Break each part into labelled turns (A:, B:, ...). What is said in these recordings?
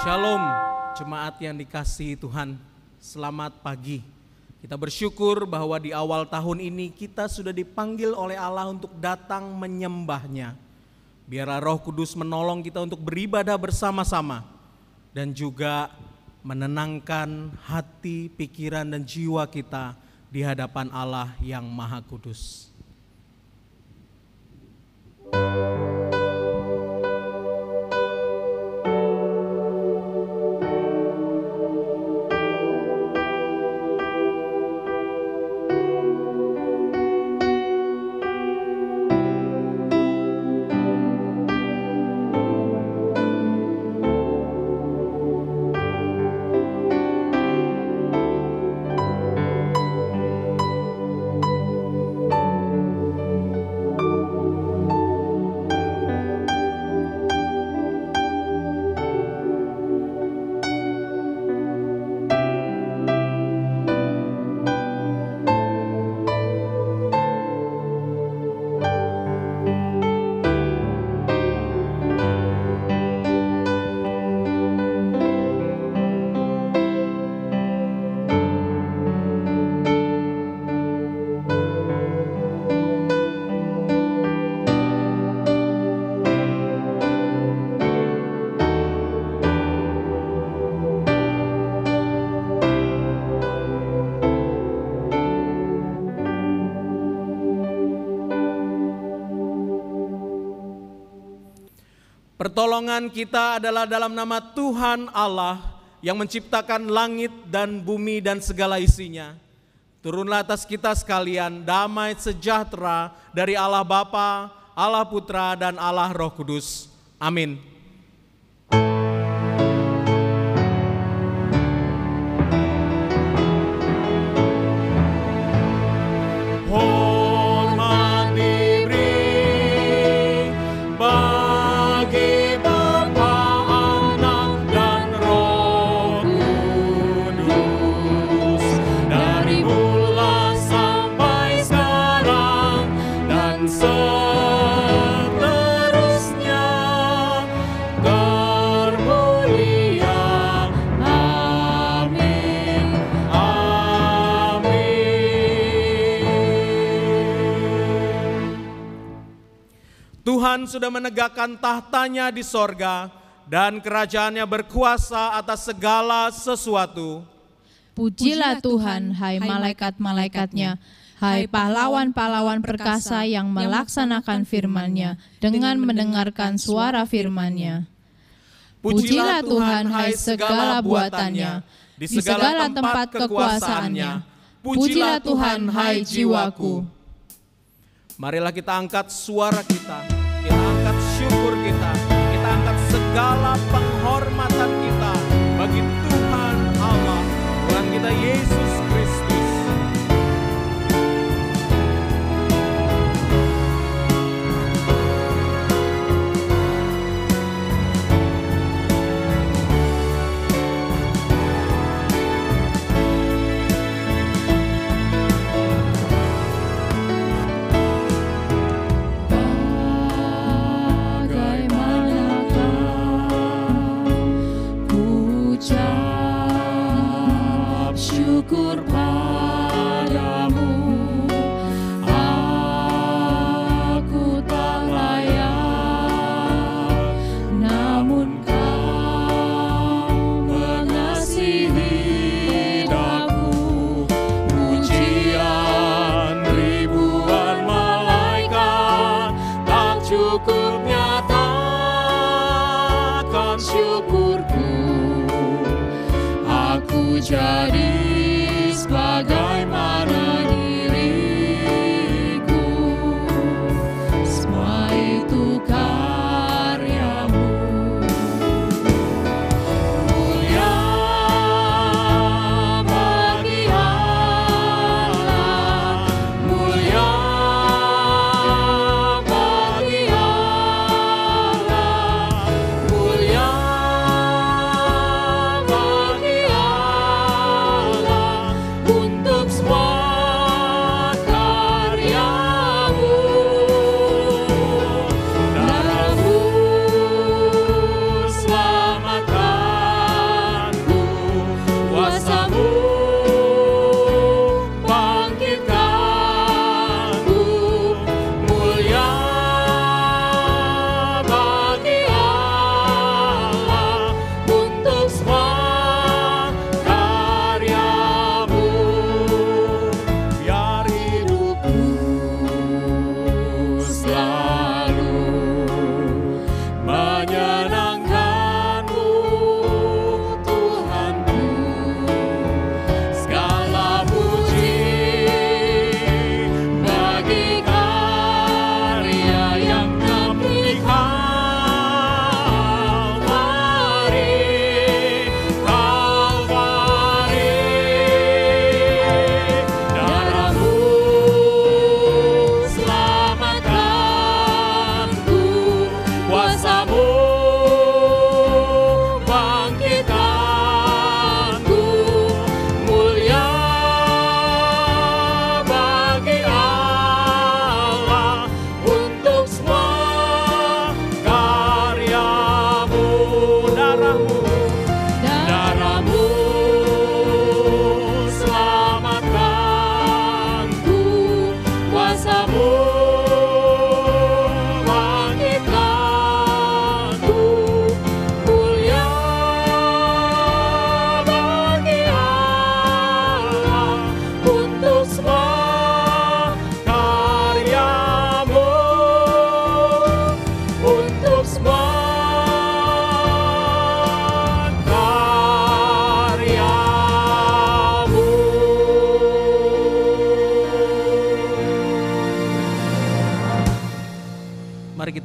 A: Shalom, jemaat yang dikasihi Tuhan, selamat pagi. Kita bersyukur bahwa di awal tahun ini kita sudah dipanggil oleh Allah untuk datang menyembah-Nya. Biarlah Roh Kudus menolong kita untuk beribadah bersama-sama dan juga menenangkan hati, pikiran, dan jiwa kita di hadapan Allah yang Maha Kudus. Pertolongan kita adalah dalam nama Tuhan Allah yang menciptakan langit dan bumi dan segala isinya. Turunlah atas kita sekalian damai sejahtera dari Allah Bapa, Allah Putra, dan Allah Roh Kudus. Amin. Tuhan sudah menegakkan tahtanya di sorga dan kerajaannya berkuasa atas segala sesuatu.
B: Pujilah Tuhan, hai malaikat-malaikatnya, hai pahlawan-pahlawan perkasa yang melaksanakan firman-Nya dengan mendengarkan suara firman-Nya. Pujilah Tuhan, hai segala buatannya, di segala tempat kekuasaannya. Pujilah Tuhan, hai jiwaku.
A: Marilah kita angkat suara kita angkat syukur kita angkat segala penghormatan kita bagi Tuhan Allah, Tuhan kita Yesus Kristus.
B: Syukur padamu, aku tak layak, namun Kau mengasihi aku. Pujian ribuan malaikat tak cukup nyatakan syukurku. Aku jadi sebagaimana diriku, semua itu karya-Mu. Mulia bagi Allah, mulia bagi Allah, mulia bagi Allah.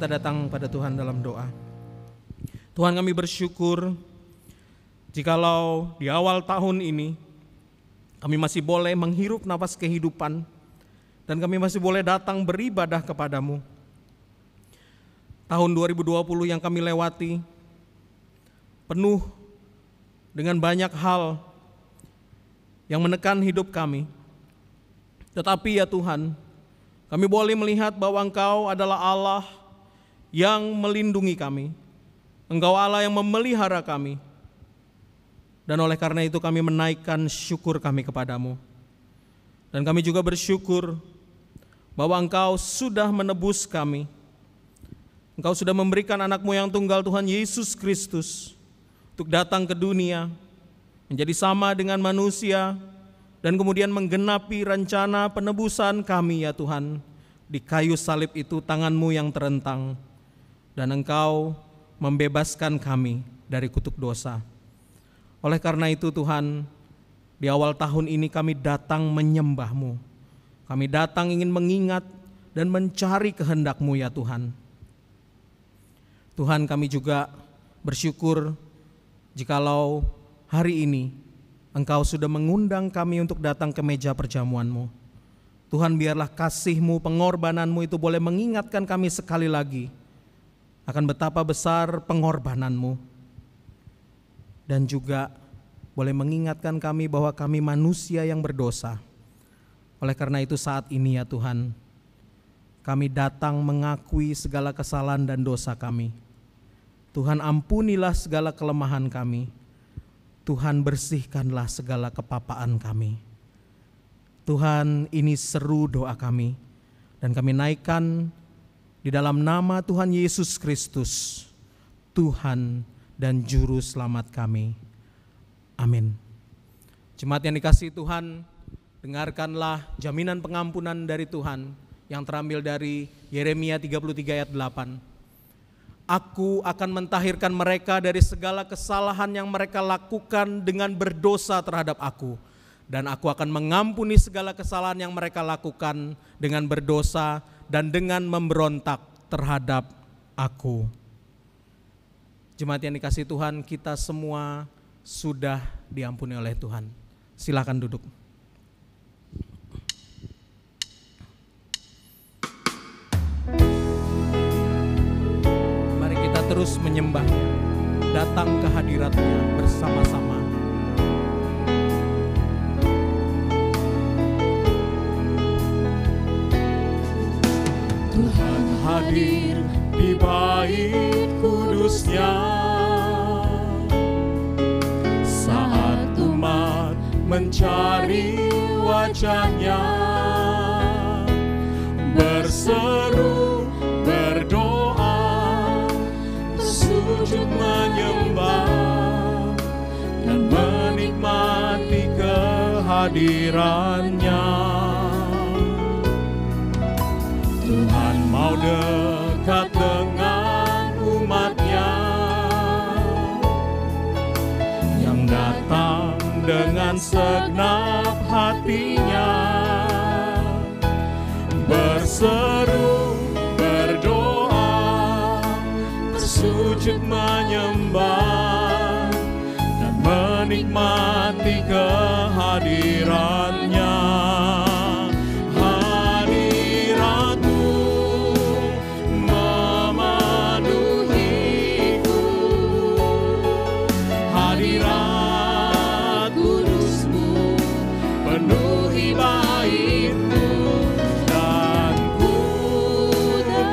A: kita datang pada Tuhan dalam doa. Tuhan, kami bersyukur jikalau di awal tahun ini kami masih boleh menghirup nafas kehidupan dan kami masih boleh datang beribadah kepadamu. Tahun 2020 yang kami lewati penuh dengan banyak hal yang menekan hidup kami. Tetapi ya Tuhan, kami boleh melihat bahwa Engkau adalah Allah yang melindungi kami. Engkau Allah yang memelihara kami. Dan oleh karena itu kami menaikkan syukur kami kepadamu. Dan kami juga bersyukur bahwa Engkau sudah menebus kami. Engkau sudah memberikan anak-Mu yang tunggal Tuhan Yesus Kristus untuk datang ke dunia, menjadi sama dengan manusia, dan kemudian menggenapi rencana penebusan kami ya Tuhan. Di kayu salib itu tangan-Mu yang terentang, dan Engkau membebaskan kami dari kutuk dosa. Oleh karena itu Tuhan, di awal tahun ini kami datang menyembah-Mu. Kami datang ingin mengingat dan mencari kehendak-Mu ya Tuhan. Tuhan, kami juga bersyukur jikalau hari ini Engkau sudah mengundang kami untuk datang ke meja perjamuan-Mu. Tuhan, biarlah kasih-Mu, pengorbanan-Mu itu boleh mengingatkan kami sekali lagi akan betapa besar pengorbanan-Mu. Dan juga boleh mengingatkan kami bahwa kami manusia yang berdosa. Oleh karena itu saat ini ya Tuhan, kami datang mengakui segala kesalahan dan dosa kami. Tuhan, ampunilah segala kelemahan kami. Tuhan, bersihkanlah segala kepapaan kami. Tuhan, ini seru doa kami dan kami naikkan di dalam nama Tuhan Yesus Kristus, Tuhan dan Juru Selamat kami. Amin. Jemaat yang dikasihi Tuhan, dengarkanlah jaminan pengampunan dari Tuhan yang terambil dari Yeremia 33 ayat 8. Aku akan mentahirkan mereka dari segala kesalahan yang mereka lakukan dengan berdosa terhadap aku. Dan aku akan mengampuni segala kesalahan yang mereka lakukan dengan berdosa dan dengan memberontak terhadap aku. Jemaat yang dikasihi Tuhan, kita semua sudah diampuni oleh Tuhan. Silakan duduk. Mari kita terus menyembahnya, datang ke hadirat-Nya bersama-sama.
B: Tuhan hadir di bait kudus-Nya saat umat mencari wajah-Nya, berseru, berdoa, bersujud menyembah dan menikmati kehadiran-Nya. Tuhan mau dekat dengan umat-Nya yang datang dengan segenap hatinya, berseru, berdoa, bersujud menyembah dan menikmati kehadiran-Nya.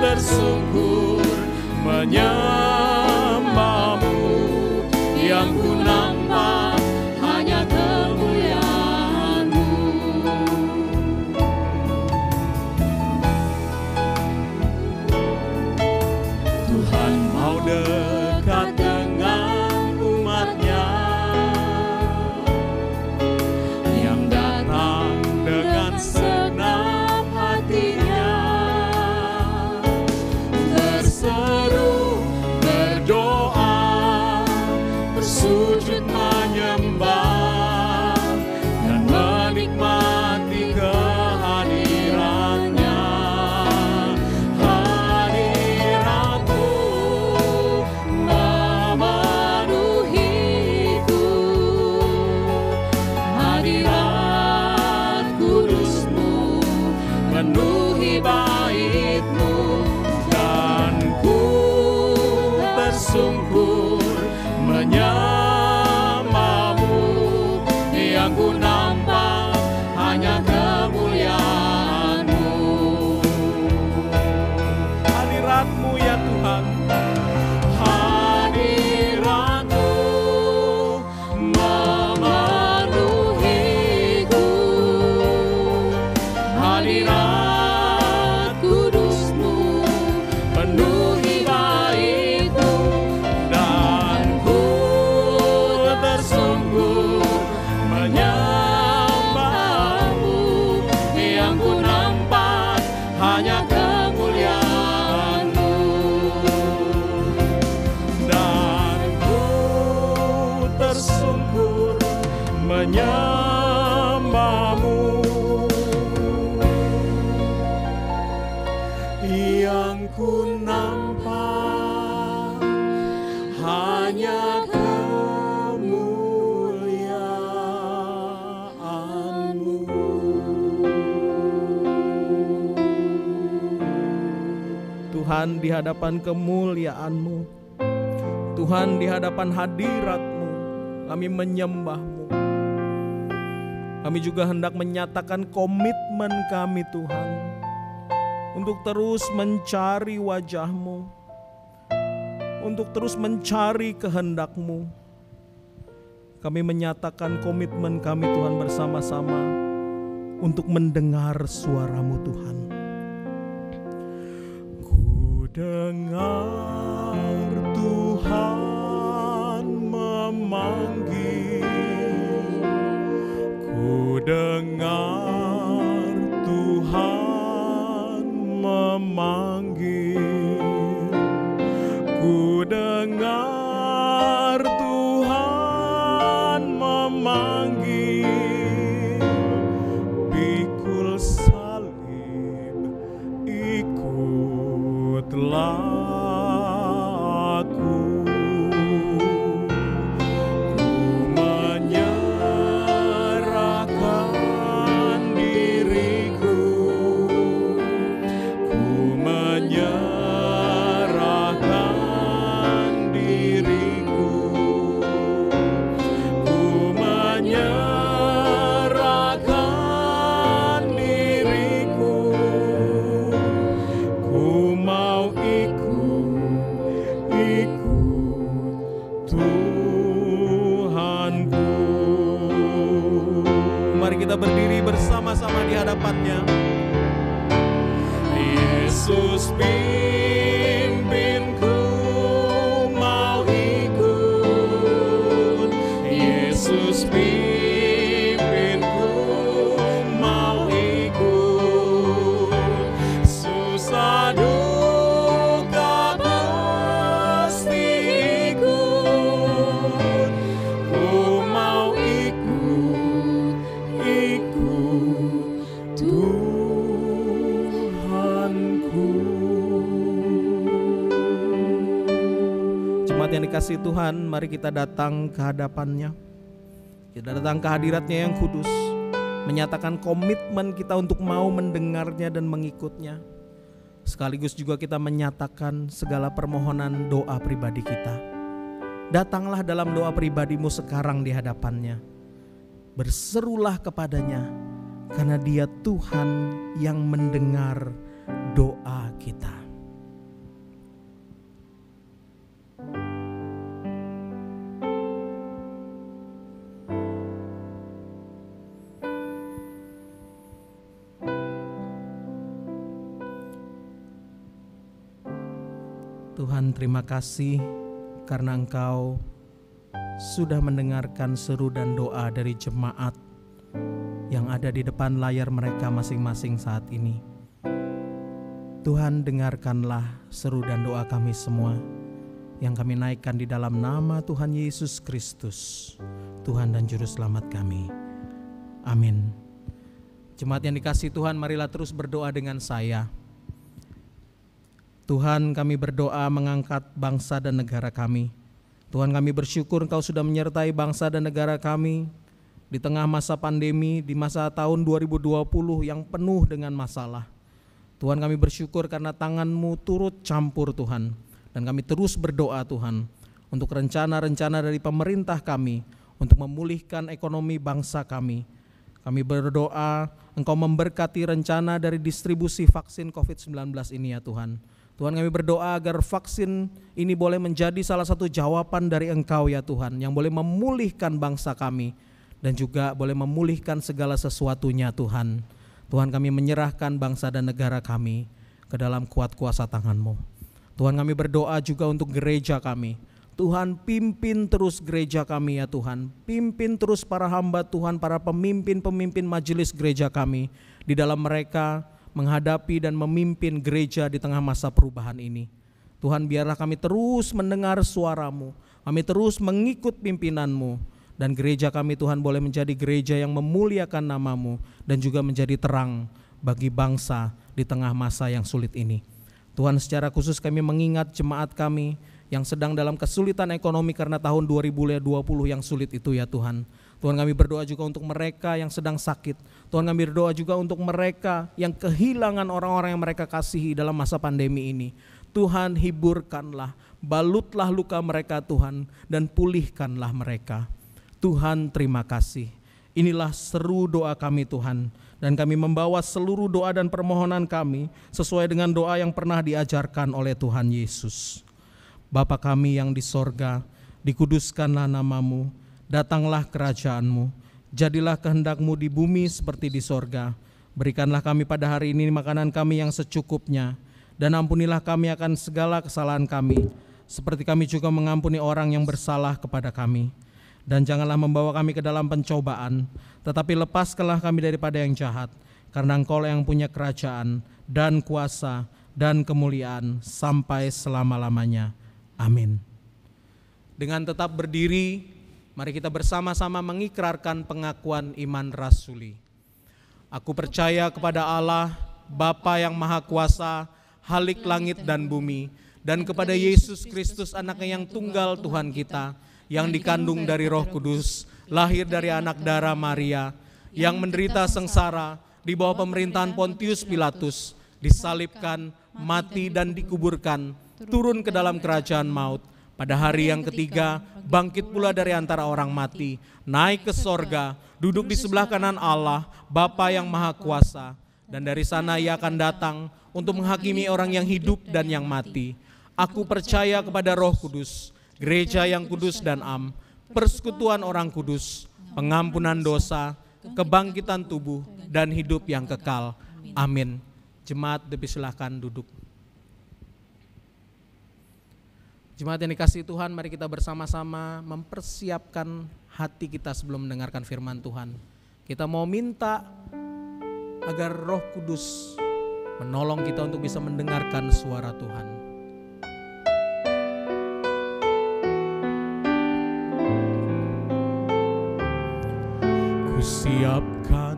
B: Bersungkur menyembah-Mu, yang ku nampak hanya kemuliaan-Mu. Tuhan mau dekat dengan umat-Nya yang datang dengan segenap hatinya, berseru, hanya kemuliaan-Mu. Dan ku tersungkur menyembah-Mu. Yang ku nampak hanya kemuliaan-Mu.
A: Tuhan, di hadapan kemuliaan-Mu, Tuhan, di hadapan hadirat-Mu, kami menyembah-Mu. Kami juga hendak menyatakan komitmen kami, Tuhan, untuk terus mencari wajah-Mu, untuk terus mencari kehendak-Mu. Kami menyatakan komitmen kami, Tuhan, bersama-sama untuk mendengar suara-Mu, Tuhan. Ku dengar Tuhan memanggil, ku dengar Tuhan memanggil, ku dengar Tuhan memanggil. Pikul salib, ikutlah aku. Ku menyerahkan diriku, ku menyerahkan diriku, ku menyerahkan diriku. Ku mau ikut Tuhanku. Mari kita berdiri bersama-sama di hadapannya. Yesus pimpinku, mau ikut. Yesus pimpinku, mau ikut. Susah duka pasti ikut. Ku mau ikut Tuhanku. Jemaat yang dikasihi Tuhan, mari kita datang ke hadapannya. Kita datang ke hadiratnya yang kudus, menyatakan komitmen kita untuk mau mendengarnya dan mengikutnya. Sekaligus juga kita menyatakan segala permohonan doa pribadi kita. Datanglah dalam doa pribadimu sekarang di hadapannya. Berserulah kepadanya, karena Dia Tuhan yang mendengar doa kita. Tuhan, terima kasih karena Engkau sudah mendengarkan seru dan doa dari jemaat yang ada di depan layar mereka masing-masing saat ini. Tuhan, dengarkanlah seru dan doa kami semua yang kami naikkan di dalam nama Tuhan Yesus Kristus, Tuhan dan Juru Selamat kami. Amin. Jemaat yang dikasihi Tuhan, marilah terus berdoa dengan saya. Tuhan, kami berdoa mengangkat bangsa dan negara kami. Tuhan, kami bersyukur Engkau sudah menyertai bangsa dan negara kami di tengah masa pandemi, di masa tahun 2020 yang penuh dengan masalah. Tuhan, kami bersyukur karena tangan-Mu turut campur Tuhan. Dan kami terus berdoa Tuhan untuk rencana-rencana dari pemerintah kami untuk memulihkan ekonomi bangsa kami. Kami berdoa Engkau memberkati rencana dari distribusi vaksin COVID-19 ini ya Tuhan. Tuhan, kami berdoa agar vaksin ini boleh menjadi salah satu jawaban dari Engkau ya Tuhan, yang boleh memulihkan bangsa kami dan juga boleh memulihkan segala sesuatunya Tuhan. Tuhan, kami menyerahkan bangsa dan negara kami ke dalam kuat kuasa tangan-Mu. Tuhan, kami berdoa juga untuk gereja kami. Tuhan, pimpin terus gereja kami ya Tuhan. Pimpin terus para hamba Tuhan, para pemimpin-pemimpin majelis gereja kami. Di dalam mereka menghadapi dan memimpin gereja di tengah masa perubahan ini. Tuhan, biarlah kami terus mendengar suara-Mu, kami terus mengikut pimpinan-Mu, dan gereja kami Tuhan boleh menjadi gereja yang memuliakan nama-Mu dan juga menjadi terang bagi bangsa di tengah masa yang sulit ini. Tuhan, secara khusus kami mengingat jemaat kami yang sedang dalam kesulitan ekonomi karena tahun 2020 yang sulit itu ya Tuhan. Tuhan, kami berdoa juga untuk mereka yang sedang sakit. Tuhan, kami berdoa juga untuk mereka yang kehilangan orang-orang yang mereka kasihi dalam masa pandemi ini. Tuhan, hiburkanlah, balutlah luka mereka Tuhan, dan pulihkanlah mereka. Tuhan, terima kasih. Inilah seru doa kami Tuhan, dan kami membawa seluruh doa dan permohonan kami sesuai dengan doa yang pernah diajarkan oleh Tuhan Yesus. Bapa kami yang di sorga, dikuduskanlah nama-Mu, datanglah kerajaan-Mu, jadilah kehendak-Mu di bumi seperti di sorga. Berikanlah kami pada hari ini makanan kami yang secukupnya, dan ampunilah kami akan segala kesalahan kami, seperti kami juga mengampuni orang yang bersalah kepada kami. Dan janganlah membawa kami ke dalam pencobaan, tetapi lepaskanlah kami daripada yang jahat, karena Engkau yang punya kerajaan dan kuasa dan kemuliaan sampai selama-lamanya. Amin. Dengan tetap berdiri, mari kita bersama-sama mengikrarkan pengakuan iman rasuli. Aku percaya kepada Allah, Bapa yang Maha Kuasa, Halik langit dan bumi, dan kepada Yesus Kristus, Anaknya yang tunggal Tuhan kita, yang dikandung dari Roh Kudus, lahir dari anak darah Maria, yang menderita sengsara di bawah pemerintahan Pontius Pilatus, disalibkan, mati dan dikuburkan, turun ke dalam kerajaan maut. Pada hari yang ketiga, bangkit pula dari antara orang mati, naik ke sorga, duduk di sebelah kanan Allah, Bapa yang Maha Kuasa, dan dari sana Ia akan datang untuk menghakimi orang yang hidup dan yang mati. Aku percaya kepada Roh Kudus, gereja yang kudus dan am, persekutuan orang kudus, pengampunan dosa, kebangkitan tubuh, dan hidup yang kekal. Amin. Jemaat dipersilahkan duduk. Jemaat yang dikasihi Tuhan, mari kita bersama-sama mempersiapkan hati kita sebelum mendengarkan firman Tuhan. Kita mau minta agar Roh Kudus menolong kita untuk bisa mendengarkan suara Tuhan.
B: Siapkan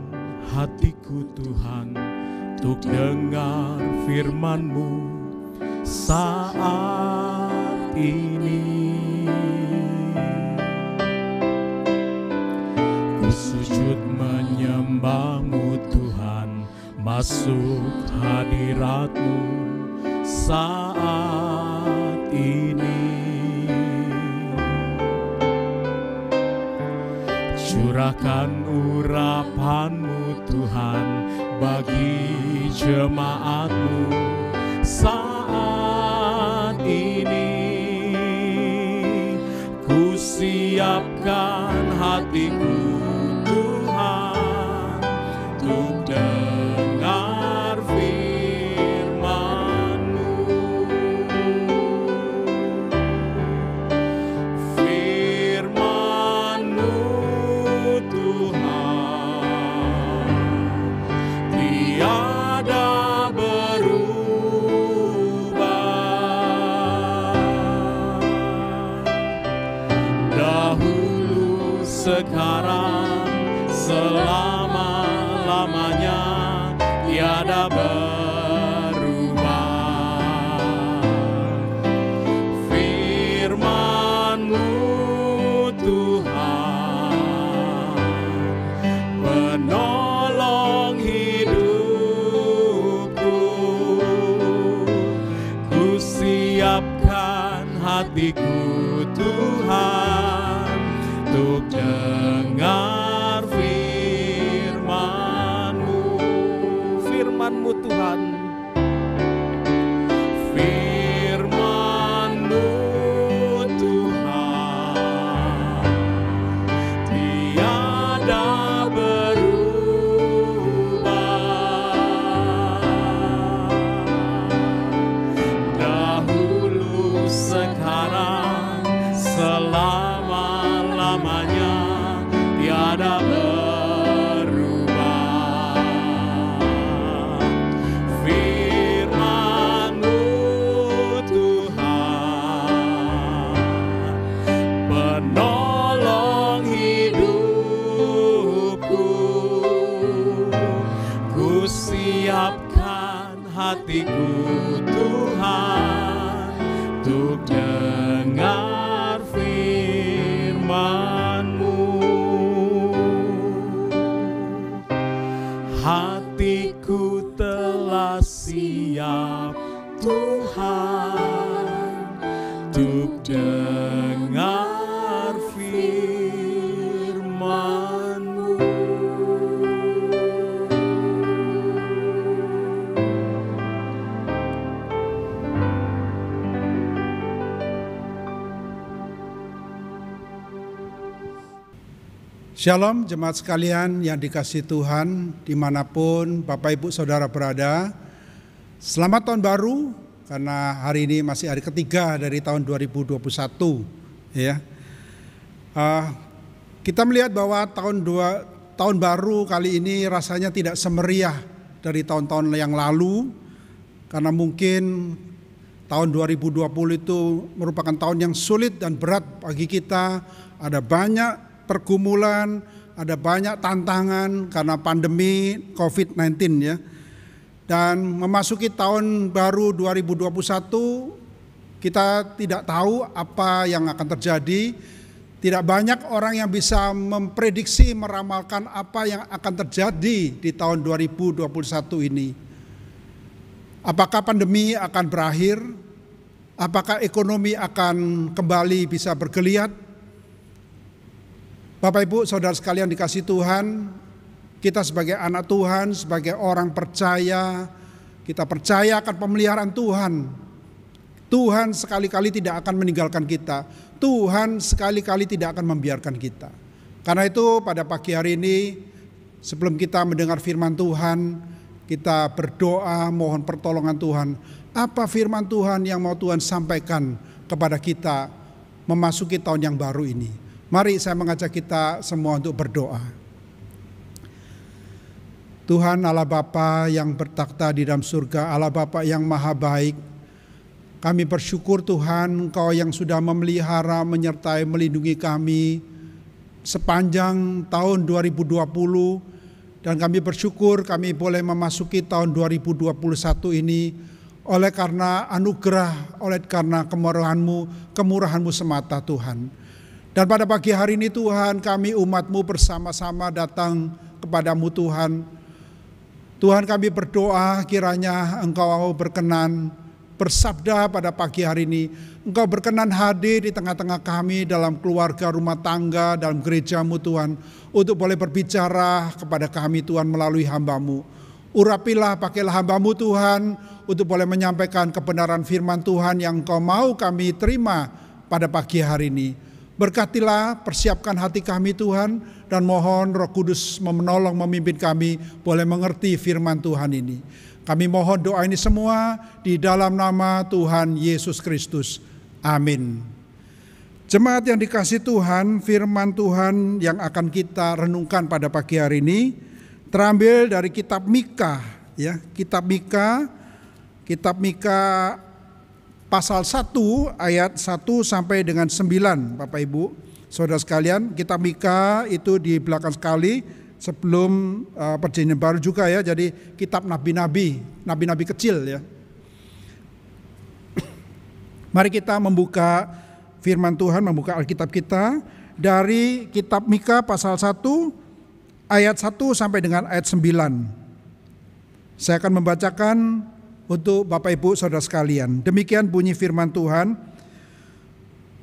B: hatiku Tuhan untuk dengar firman-Mu saat ini. Ku sujud menyembah-Mu Tuhan, masuk hadirat-Mu saat ini. Curahkan urapan-Mu Tuhan bagi jemaat-Mu saat ini. Ku siapkan hatiku Tuhan untuk dengar firman-Mu. Firman-Mu tiada berubah, dahulu, sekarang, selama-lamanya, tiada berubah. Firman-Mu Tuhan, penolong hidupku. Ku siapkan hatiku Tuhan untuk dengar firman-Mu.
A: Firman-Mu Tuhan,
B: hatiku Tuhan, untuk dengar firman-Mu. Hatiku telah siap Tuhan, untuk dengar firman-Mu.
C: Shalom jemaat sekalian yang dikasihi Tuhan dimanapun Bapak Ibu Saudara berada. Selamat tahun baru, karena hari ini masih hari ketiga dari tahun 2021 ya. Kita melihat bahwa tahun baru kali ini rasanya tidak semeriah dari tahun-tahun yang lalu, karena mungkin tahun 2020 itu merupakan tahun yang sulit dan berat bagi kita. Ada banyak pergumulan, ada banyak tantangan karena pandemi COVID-19 ya. Dan memasuki tahun baru 2021, kita tidak tahu apa yang akan terjadi. Tidak banyak orang yang bisa memprediksi, meramalkan apa yang akan terjadi di tahun 2021 ini. Apakah pandemi akan berakhir? Apakah ekonomi akan kembali bisa bergeliat? Bapak Ibu Saudara sekalian dikasihi Tuhan, kita sebagai anak Tuhan, sebagai orang percaya, kita percaya akan pemeliharaan Tuhan. Tuhan sekali-kali tidak akan meninggalkan kita. Tuhan sekali-kali tidak akan membiarkan kita. Karena itu pada pagi hari ini, sebelum kita mendengar firman Tuhan, kita berdoa mohon pertolongan Tuhan. Apa firman Tuhan yang mau Tuhan sampaikan kepada kita memasuki tahun yang baru ini? Mari saya mengajak kita semua untuk berdoa. Tuhan Allah Bapa yang bertakhta di dalam surga, Allah Bapa yang maha baik, kami bersyukur Tuhan Engkau yang sudah memelihara, menyertai, melindungi kami sepanjang tahun 2020, dan kami bersyukur kami boleh memasuki tahun 2021 ini oleh karena anugerah, oleh karena kemurahan-Mu semata Tuhan. Dan pada pagi hari ini Tuhan, kami umat-Mu bersama-sama datang kepada-Mu Tuhan. Tuhan, kami berdoa kiranya Engkau berkenan bersabda pada pagi hari ini. Engkau berkenan hadir di tengah-tengah kami dalam keluarga, rumah tangga, dalam gereja-Mu Tuhan. Untuk boleh berbicara kepada kami Tuhan melalui hamba-Mu. Urapilah, pakailah hamba-Mu Tuhan untuk boleh menyampaikan kebenaran firman Tuhan yang Engkau mau kami terima pada pagi hari ini. Berkatilah, persiapkan hati kami Tuhan, dan mohon Roh Kudus menolong memimpin kami boleh mengerti firman Tuhan ini. Kami mohon doa ini semua di dalam nama Tuhan Yesus Kristus. Amin. Jemaat yang dikasihi Tuhan, firman Tuhan yang akan kita renungkan pada pagi hari ini terambil dari kitab Mika ya, kitab Mika pasal 1 ayat 1 sampai dengan 9, Bapak Ibu Saudara sekalian. Kitab Mika itu di belakang sekali sebelum Perjanjian Baru juga ya, jadi kitab nabi-nabi kecil ya. Mari kita membuka firman Tuhan, membuka Alkitab kita dari kitab Mika pasal 1 ayat 1 sampai dengan ayat 9. Saya akan membacakan untuk Bapak Ibu Saudara sekalian. Demikian bunyi firman Tuhan.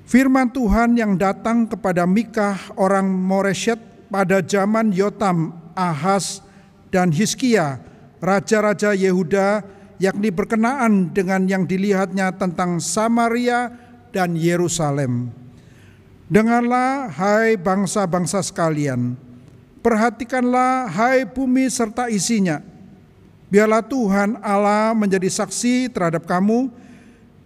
C: Firman Tuhan yang datang kepada Mikah orang Moreshet pada zaman Yotam, Ahaz, dan Hizkia, raja-raja Yehuda, yakni berkenaan dengan yang dilihatnya tentang Samaria dan Yerusalem. Dengarlah hai bangsa-bangsa sekalian, perhatikanlah hai bumi serta isinya. Biarlah Tuhan Allah menjadi saksi terhadap kamu,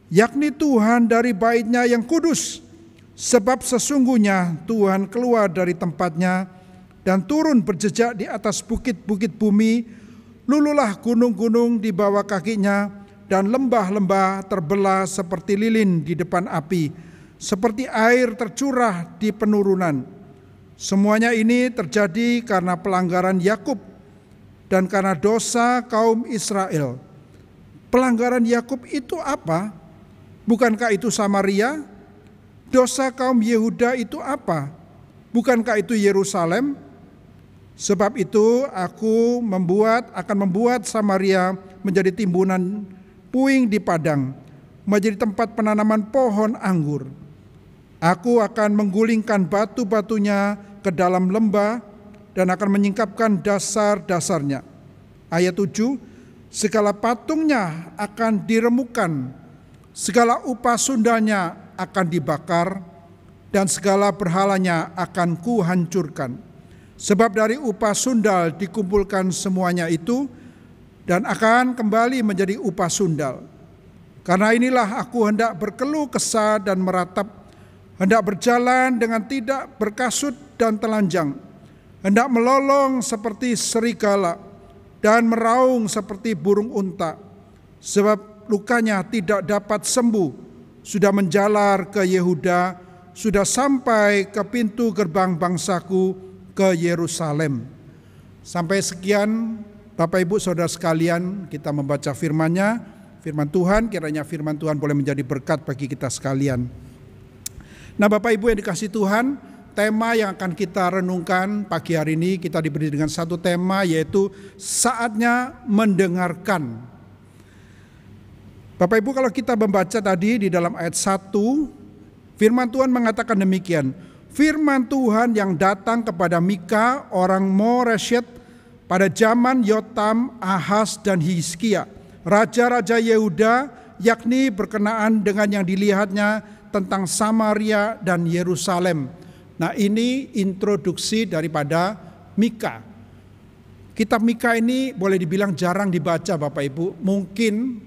C: yakni Tuhan dari bait-Nya yang kudus. Sebab sesungguhnya Tuhan keluar dari tempatnya dan turun berjejak di atas bukit-bukit bumi. Lululah gunung-gunung di bawah kakinya, dan lembah-lembah terbelah seperti lilin di depan api, seperti air tercurah di penurunan. Semuanya ini terjadi karena pelanggaran Yakub dan karena dosa kaum Israel. Pelanggaran Yakub itu apa? Bukankah itu Samaria? Dosa kaum Yehuda itu apa? Bukankah itu Yerusalem? Sebab itu aku akan membuat Samaria menjadi timbunan puing di padang, menjadi tempat penanaman pohon anggur. Aku akan menggulingkan batu-batunya ke dalam lembah dan akan menyingkapkan dasar-dasarnya. Ayat 7, segala patungnya akan diremukan, segala upah sundalnya akan dibakar, dan segala berhalanya akan kuhancurkan. Sebab dari upah sundal dikumpulkan semuanya itu, dan akan kembali menjadi upah sundal. Karena inilah aku hendak berkeluh kesah dan meratap, hendak berjalan dengan tidak berkasut dan telanjang, hendak melolong seperti serigala dan meraung seperti burung unta. Sebab lukanya tidak dapat sembuh, sudah menjalar ke Yehuda, sudah sampai ke pintu gerbang bangsaku, ke Yerusalem. Sampai sekian Bapak Ibu Saudara sekalian, kita membaca firman-Nya, firman Tuhan. Kiranya firman Tuhan boleh menjadi berkat bagi kita sekalian. Nah Bapak Ibu yang dikasihi Tuhan, tema yang akan kita renungkan pagi hari ini, kita diberi dengan satu tema, yaitu saatnya mendengarkan. Bapak Ibu, kalau kita membaca tadi di dalam ayat 1, firman Tuhan mengatakan demikian. Firman Tuhan yang datang kepada Mika orang Moreshet pada zaman Yotam, Ahaz dan Hizkia, raja-raja Yehuda, yakni berkenaan dengan yang dilihatnya tentang Samaria dan Yerusalem. Nah, ini introduksi daripada Mika. Kitab Mika ini boleh dibilang jarang dibaca Bapak Ibu. Mungkin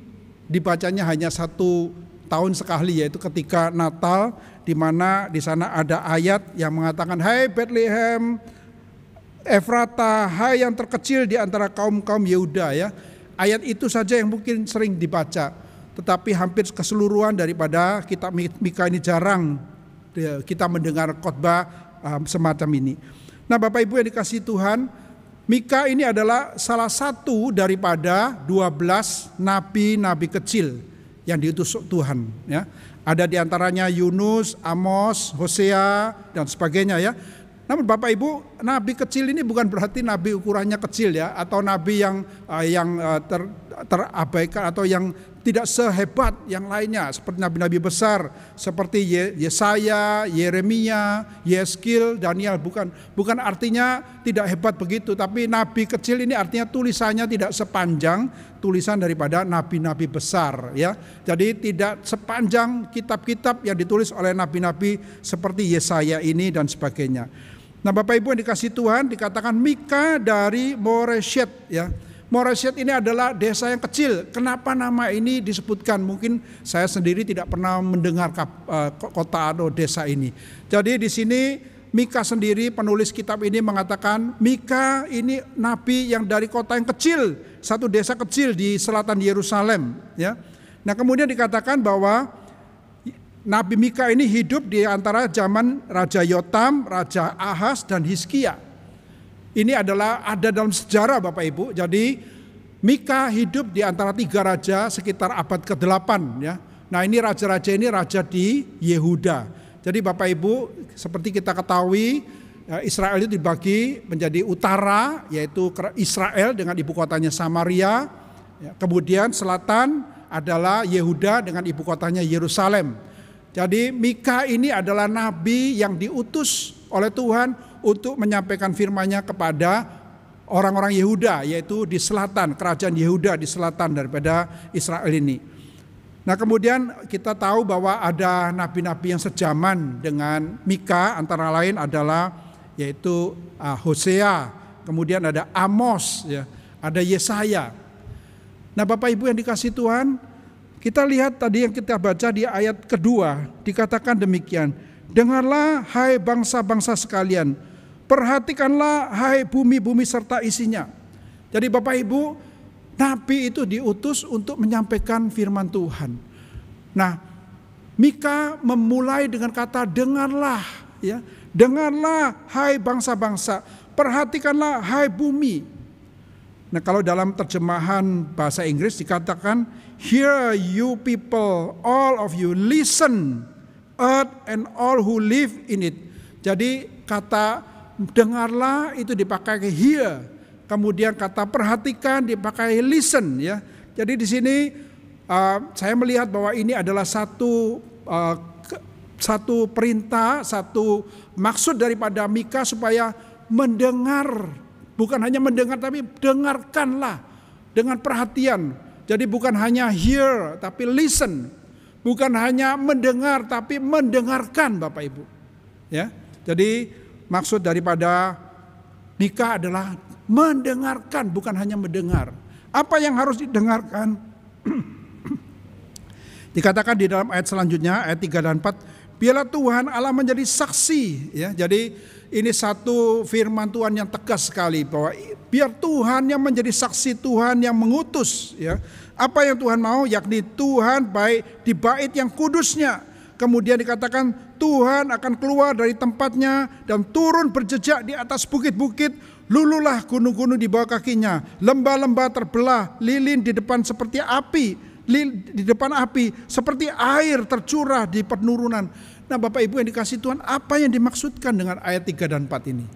C: dibacanya hanya 1 tahun sekali, yaitu ketika Natal, di mana di sana ada ayat yang mengatakan, hai Bethlehem Efrata, hai yang terkecil di antara kaum-kaum Yehuda, ya. Ayat itu saja yang mungkin sering dibaca, tetapi hampir keseluruhan daripada kitab Mika ini jarang kita mendengar khotbah semacam ini. Nah Bapak Ibu yang dikasihi Tuhan, Mika ini adalah salah satu daripada 12 nabi-nabi kecil yang diutus Tuhan, ya. Ada di antaranya Yunus, Amos, Hosea dan sebagainya, ya. Namun Bapak Ibu, nabi kecil ini bukan berarti nabi ukurannya kecil, ya, atau nabi yang terabaikan atau yang tidak sehebat yang lainnya seperti nabi-nabi besar seperti Yesaya, Yeremia, Yeskil, Daniel. Bukan artinya tidak hebat begitu, tapi nabi kecil ini artinya tulisannya tidak sepanjang tulisan daripada nabi-nabi besar, ya. Jadi tidak sepanjang kitab-kitab yang ditulis oleh nabi-nabi seperti Yesaya ini dan sebagainya. Nah Bapak Ibu yang dikasihi Tuhan, dikatakan Mika dari Moreshet, ya. Moreshet ini adalah desa yang kecil. Kenapa nama ini disebutkan? Mungkin saya sendiri tidak pernah mendengar kota atau desa ini. Jadi di sini Mika sendiri, penulis kitab ini mengatakan Mika ini nabi yang dari kota yang kecil, satu desa kecil di selatan Yerusalem, ya. Nah kemudian dikatakan bahwa Nabi Mika ini hidup di antara zaman Raja Yotam, Raja Ahaz dan Hizkia. Ini adalah ada dalam sejarah Bapak Ibu. Jadi Mika hidup di antara 3 raja sekitar abad ke-8, ya. Nah ini raja-raja ini raja di Yehuda. Jadi Bapak Ibu, seperti kita ketahui, Israel itu dibagi menjadi utara, yaitu Israel dengan ibu kotanya Samaria. Kemudian selatan adalah Yehuda dengan ibu kotanya Yerusalem. Jadi Mika ini adalah nabi yang diutus oleh Tuhan untuk menyampaikan firman-Nya kepada orang-orang Yehuda, yaitu di selatan, kerajaan Yehuda di selatan daripada Israel ini. Nah kemudian kita tahu bahwa ada nabi-nabi yang sejaman dengan Mika, antara lain adalah yaitu Hosea, kemudian ada Amos, ya, ada Yesaya. Nah Bapak Ibu yang dikasihi Tuhan, kita lihat tadi yang kita baca di ayat kedua, dikatakan demikian. Dengarlah hai bangsa-bangsa sekalian, perhatikanlah hai bumi-bumi serta isinya. Jadi Bapak Ibu, nabi itu diutus untuk menyampaikan firman Tuhan. Nah, Mika memulai dengan kata dengarlah, ya. Dengarlah hai bangsa-bangsa, perhatikanlah hai bumi. Nah, kalau dalam terjemahan bahasa Inggris dikatakan, "Hear you people, all of you, listen, earth and all who live in it." Jadi kata dengarlah itu dipakai hear, kemudian kata perhatikan dipakai listen, ya. Jadi di sini saya melihat bahwa ini adalah satu perintah, satu maksud daripada Mika supaya mendengar, bukan hanya mendengar tapi dengarkanlah dengan perhatian. Jadi bukan hanya hear tapi listen, bukan hanya mendengar tapi mendengarkan, Bapak Ibu. Ya, jadi maksud daripada Mika adalah mendengarkan, bukan hanya mendengar. Apa yang harus didengarkan? Dikatakan di dalam ayat selanjutnya, ayat 3 dan 4, biarlah Tuhan Allah menjadi saksi. Ya, jadi ini satu firman Tuhan yang tegas sekali, bahwa biar Tuhan yang menjadi saksi, Tuhan yang mengutus. Ya, apa yang Tuhan mau, yakni Tuhan baik di bait yang kudusnya. Kemudian dikatakan Tuhan akan keluar dari tempatnya dan turun berjejak di atas bukit-bukit. Lululah gunung-gunung di bawah kakinya, lembah-lembah terbelah, lilin di depan seperti api. Di depan api seperti air tercurah di penurunan. Nah, Bapak Ibu yang dikasihi Tuhan, apa yang dimaksudkan dengan ayat 3 dan 4 ini?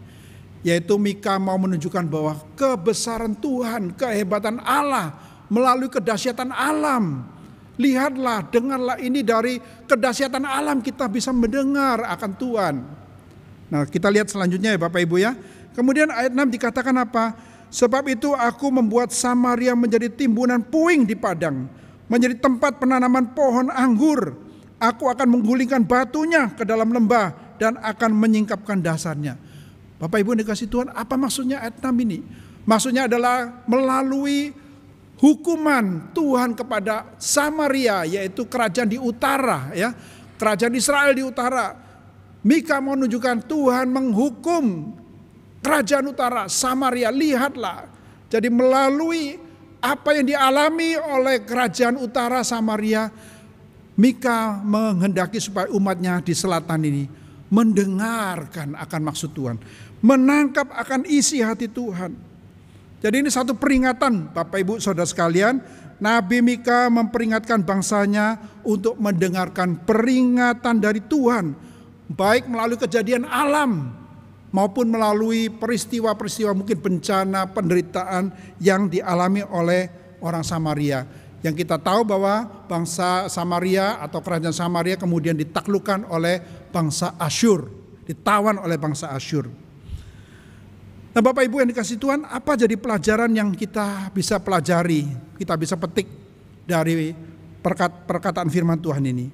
C: Yaitu Mika mau menunjukkan bahwa kebesaran Tuhan, kehebatan Allah melalui kedahsyatan alam. Lihatlah, dengarlah, ini dari kedahsyatan alam kita bisa mendengar akan Tuhan. Nah, kita lihat selanjutnya ya Bapak Ibu ya. Kemudian ayat 6 dikatakan apa? Sebab itu aku membuat Samaria menjadi timbunan puing di padang, menjadi tempat penanaman pohon anggur. Aku akan menggulingkan batunya ke dalam lembah dan akan menyingkapkan dasarnya. Bapak Ibu yang dikasihi Tuhan, apa maksudnya ayat 6 ini? Maksudnya adalah melalui hukuman Tuhan kepada Samaria, yaitu kerajaan di utara, ya, kerajaan Israel di utara. Mika menunjukkan Tuhan menghukum kerajaan utara, Samaria. Lihatlah, jadi melalui apa yang dialami oleh kerajaan utara Samaria, Mika menghendaki supaya umatnya di selatan ini mendengarkan akan maksud Tuhan, menangkap akan isi hati Tuhan. Jadi ini satu peringatan Bapak Ibu Saudara sekalian, Nabi Mika memperingatkan bangsanya untuk mendengarkan peringatan dari Tuhan, baik melalui kejadian alam maupun melalui peristiwa-peristiwa mungkin bencana, penderitaan yang dialami oleh orang Samaria. Yang kita tahu bahwa bangsa Samaria atau kerajaan Samaria kemudian ditaklukkan oleh bangsa Asyur, ditawan oleh bangsa Asyur. Nah Bapak Ibu yang dikasihi Tuhan, apa jadi pelajaran yang kita bisa pelajari, kita bisa petik dari perkataan firman Tuhan ini?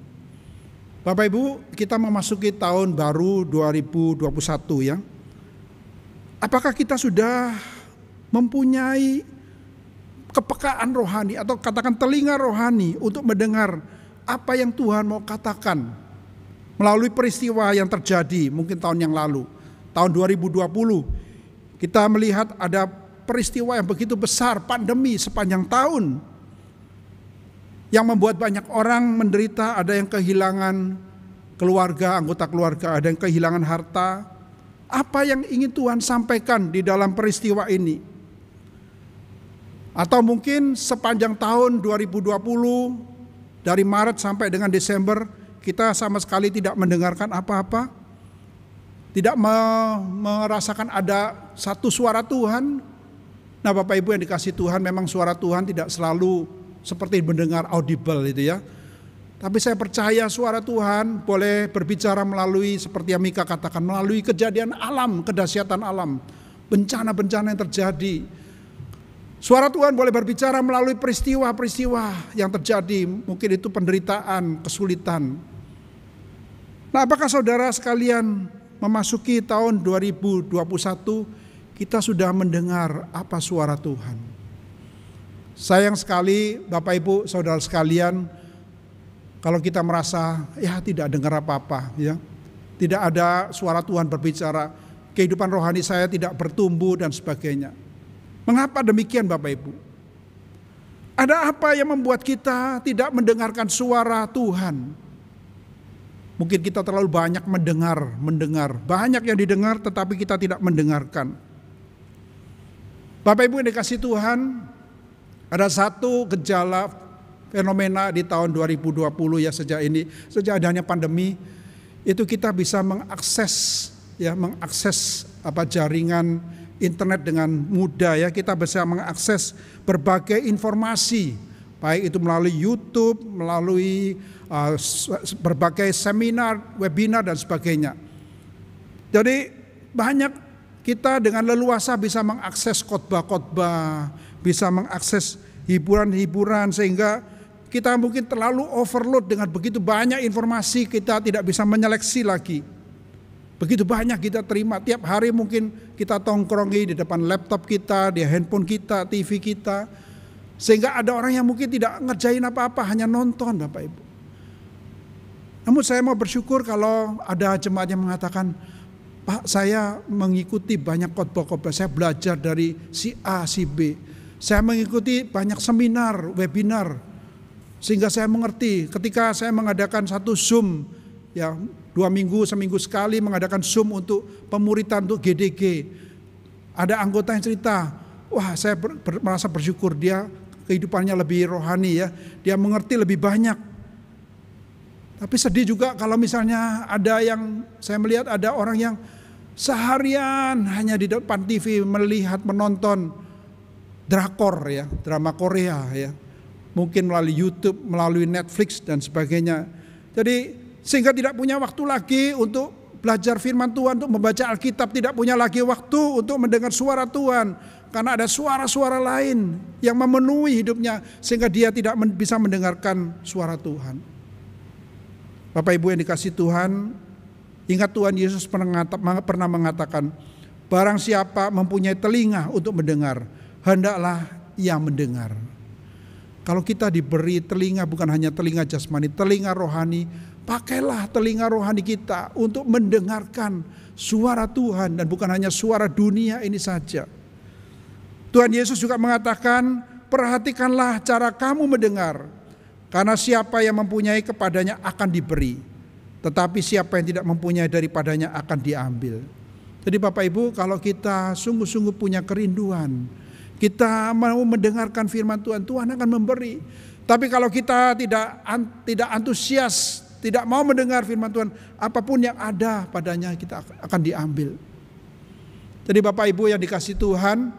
C: Bapak Ibu, kita memasuki tahun baru 2021 ya. Apakah kita sudah mempunyai kepekaan rohani atau katakan telinga rohani untuk mendengar apa yang Tuhan mau katakan melalui peristiwa yang terjadi mungkin tahun yang lalu, tahun 2020. Kita melihat ada peristiwa yang begitu besar, pandemi sepanjang tahun yang membuat banyak orang menderita, ada yang kehilangan keluarga, anggota keluarga, ada yang kehilangan harta. Apa yang ingin Tuhan sampaikan di dalam peristiwa ini? Atau mungkin sepanjang tahun 2020, dari Maret sampai dengan Desember, kita sama sekali tidak mendengarkan apa-apa, tidak merasakan ada satu suara Tuhan. Nah Bapak Ibu yang dikasihi Tuhan, memang suara Tuhan tidak selalu seperti mendengar audible itu ya. Tapi saya percaya suara Tuhan boleh berbicara melalui seperti yang Mika katakan, melalui kejadian alam, kedahsyatan alam, bencana-bencana yang terjadi. Suara Tuhan boleh berbicara melalui peristiwa-peristiwa yang terjadi, mungkin itu penderitaan, kesulitan. Nah apakah saudara sekalian memasuki tahun 2021, kita sudah mendengar apa suara Tuhan? Sayang sekali Bapak Ibu saudara sekalian, kalau kita merasa ya tidak dengar apa-apa, ya, tidak ada suara Tuhan berbicara, kehidupan rohani saya tidak bertumbuh dan sebagainya. Mengapa demikian Bapak Ibu? Ada apa yang membuat kita tidak mendengarkan suara Tuhan? Mungkin kita terlalu banyak mendengar, banyak yang didengar tetapi kita tidak mendengarkan. Bapak Ibu yang dikasihi Tuhan, ada satu gejala fenomena di tahun 2020 ya, sejak adanya pandemi, itu kita bisa mengakses jaringan internet dengan mudah ya. Kita bisa mengakses berbagai informasi, baik itu melalui YouTube, melalui berbagai seminar, webinar dan sebagainya. Jadi banyak kita dengan leluasa bisa mengakses khotbah-khotbah, bisa mengakses hiburan-hiburan, sehingga kita mungkin terlalu overload dengan begitu banyak informasi, kita tidak bisa menyeleksi lagi. Begitu banyak kita terima, tiap hari mungkin kita tongkrongi di depan laptop kita, di handphone kita, TV kita. Sehingga ada orang yang mungkin tidak ngerjain apa-apa, hanya nonton Bapak Ibu. Namun saya mau bersyukur kalau ada jemaat yang mengatakan, Pak, saya mengikuti banyak khotbah-khotbah, saya belajar dari si A, si B. Saya mengikuti banyak seminar, webinar, sehingga saya mengerti. Ketika saya mengadakan satu Zoom, ya 2 minggu, seminggu sekali mengadakan Zoom untuk pemuritan untuk GDG. Ada anggota yang cerita, wah saya merasa bersyukur, dia kehidupannya lebih rohani ya, dia mengerti lebih banyak. Tapi sedih juga kalau misalnya ada yang, saya melihat ada orang yang seharian hanya di depan TV melihat, menonton drakor ya, drama Korea ya. Mungkin melalui YouTube, melalui Netflix dan sebagainya. Jadi sehingga tidak punya waktu lagi untuk belajar firman Tuhan, untuk membaca Alkitab, tidak punya lagi waktu untuk mendengar suara Tuhan. Karena ada suara-suara lain yang memenuhi hidupnya sehingga dia tidak bisa mendengarkan suara Tuhan. Bapak Ibu yang dikasihi Tuhan, ingat Tuhan Yesus pernah mengatakan, barang siapa mempunyai telinga untuk mendengar, hendaklah ia mendengar. Kalau kita diberi telinga, bukan hanya telinga jasmani, telinga rohani, pakailah telinga rohani kita untuk mendengarkan suara Tuhan dan bukan hanya suara dunia ini saja. Tuhan Yesus juga mengatakan, perhatikanlah cara kamu mendengar, karena siapa yang mempunyai kepadanya akan diberi, tetapi siapa yang tidak mempunyai daripadanya akan diambil. Jadi Bapak Ibu, kalau kita sungguh-sungguh punya kerinduan, kita mau mendengarkan firman Tuhan, Tuhan akan memberi. Tapi kalau kita tidak antusias, tidak mau mendengar firman Tuhan, apapun yang ada padanya kita akan diambil. Jadi Bapak Ibu yang dikasihi Tuhan,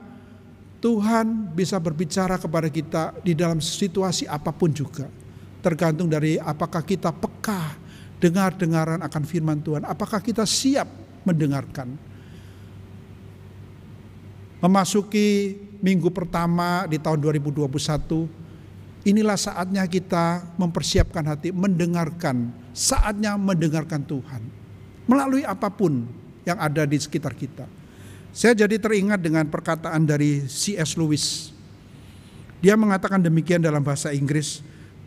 C: Tuhan bisa berbicara kepada kita di dalam situasi apapun juga. Tergantung dari apakah kita peka dengar-dengaran akan firman Tuhan, apakah kita siap mendengarkan. Memasuki minggu pertama di tahun 2021, inilah saatnya kita mempersiapkan hati, mendengarkan, saatnya mendengarkan Tuhan. Melalui apapun yang ada di sekitar kita. Saya jadi teringat dengan perkataan dari C.S. Lewis. Dia mengatakan demikian dalam bahasa Inggris,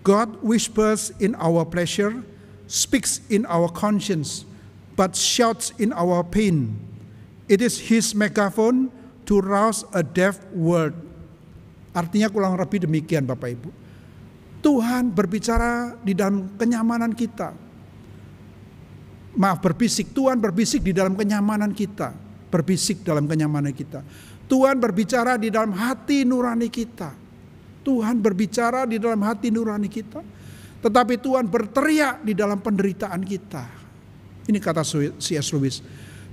C: God whispers in our pleasure, speaks in our conscience, but shouts in our pain. It is his megaphone to rouse a deaf world. Artinya kurang lebih demikian Bapak Ibu. Tuhan berbicara di dalam kenyamanan kita. Tuhan berbisik di dalam kenyamanan kita. Berbisik dalam kenyamanan kita. Tuhan berbicara di dalam hati nurani kita. Tuhan berbicara di dalam hati nurani kita. Tetapi Tuhan berteriak di dalam penderitaan kita. Ini kata C.S. Lewis.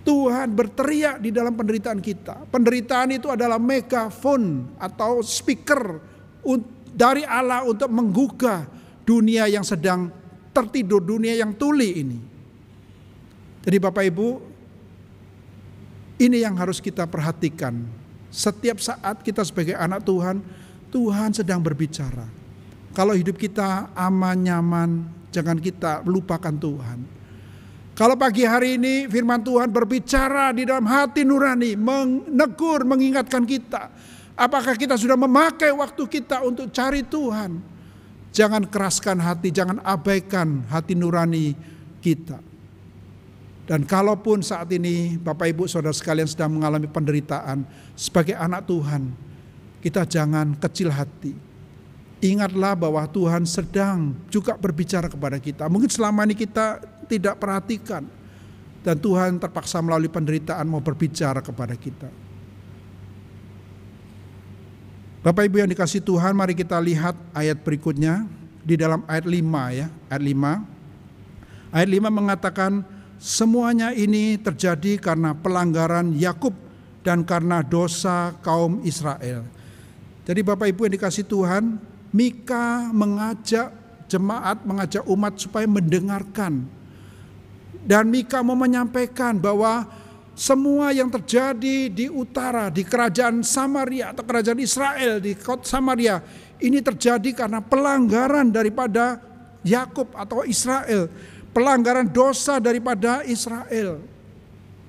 C: Tuhan berteriak di dalam penderitaan kita. Penderitaan itu adalah megafon atau speaker dari Allah untuk menggugah dunia yang sedang tertidur, dunia yang tuli ini. Jadi Bapak Ibu, ini yang harus kita perhatikan. Setiap saat kita sebagai anak Tuhan, Tuhan sedang berbicara. Kalau hidup kita aman, nyaman, jangan kita lupakan Tuhan. Kalau pagi hari ini firman Tuhan berbicara di dalam hati nurani, menegur, mengingatkan kita. Apakah kita sudah memakai waktu kita untuk cari Tuhan? Jangan keraskan hati, jangan abaikan hati nurani kita. Dan kalaupun saat ini Bapak Ibu Saudara sekalian sedang mengalami penderitaan, sebagai anak Tuhan, kita jangan kecil hati. Ingatlah bahwa Tuhan sedang juga berbicara kepada kita. Mungkin selama ini kita tidak perhatikan. Dan Tuhan terpaksa melalui penderitaan mau berbicara kepada kita. Bapak Ibu yang dikasihi Tuhan, mari kita lihat ayat berikutnya di dalam ayat 5 ya, ayat 5. Ayat 5 mengatakan semuanya ini terjadi karena pelanggaran Yakub dan karena dosa kaum Israel. Jadi Bapak Ibu yang dikasihi Tuhan, Mika mengajak jemaat, mengajak umat supaya mendengarkan. Dan Mika mau menyampaikan bahwa semua yang terjadi di utara, di kerajaan Samaria atau kerajaan Israel di kota Samaria, ini terjadi karena pelanggaran daripada Yakub atau Israel, pelanggaran dosa daripada Israel.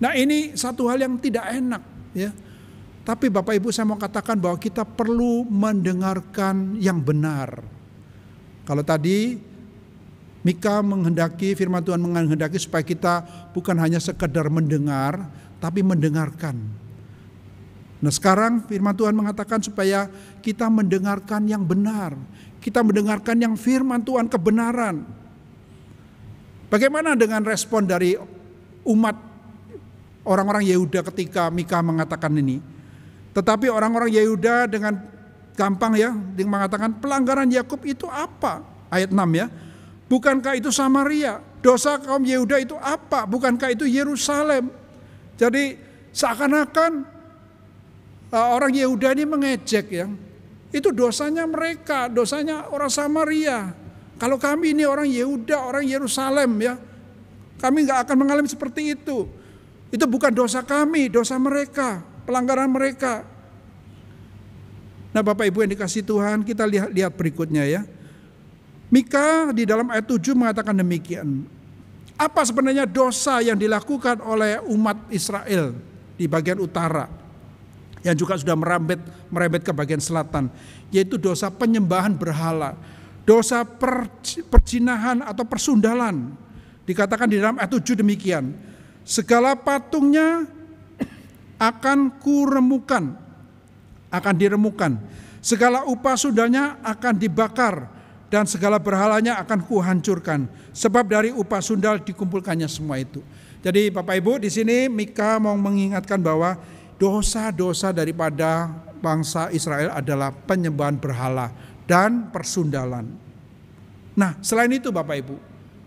C: Nah, ini satu hal yang tidak enak ya. Tapi Bapak Ibu, saya mau katakan bahwa kita perlu mendengarkan yang benar. Kalau tadi Mika menghendaki, firman Tuhan menghendaki supaya kita bukan hanya sekedar mendengar, tapi mendengarkan. Nah, sekarang firman Tuhan mengatakan supaya kita mendengarkan yang benar. Kita mendengarkan yang firman Tuhan kebenaran. Bagaimana dengan respon dari umat orang-orang Yehuda ketika Mika mengatakan ini? Tetapi orang-orang Yehuda dengan gampang ya, dia mengatakan pelanggaran Yakub itu apa? Ayat 6 ya. Bukankah itu Samaria? Dosa kaum Yehuda itu apa? Bukankah itu Yerusalem? Jadi seakan-akan orang Yehuda ini mengejek ya. Itu dosanya mereka, dosanya orang Samaria. Kalau kami ini orang Yehuda, orang Yerusalem ya, kami gak akan mengalami seperti itu. Itu bukan dosa kami, dosa mereka, pelanggaran mereka. Nah Bapak Ibu yang dikasihi Tuhan, kita lihat berikutnya ya. Mika di dalam ayat 7 mengatakan demikian. Apa sebenarnya dosa yang dilakukan oleh umat Israel di bagian utara yang juga sudah merembet ke bagian selatan, yaitu dosa penyembahan berhala, dosa perzinahan atau persundalan. Dikatakan di dalam ayat 7 demikian. Segala patungnya akan kuremukan, akan diremukan. Segala upah sundalnya akan dibakar. Dan segala berhalanya akan kuhancurkan. Sebab dari upah sundal dikumpulkannya semua itu. Jadi Bapak Ibu, di sini Mika mau mengingatkan bahwa dosa-dosa daripada bangsa Israel adalah penyembahan berhala dan persundalan. Nah, selain itu Bapak Ibu,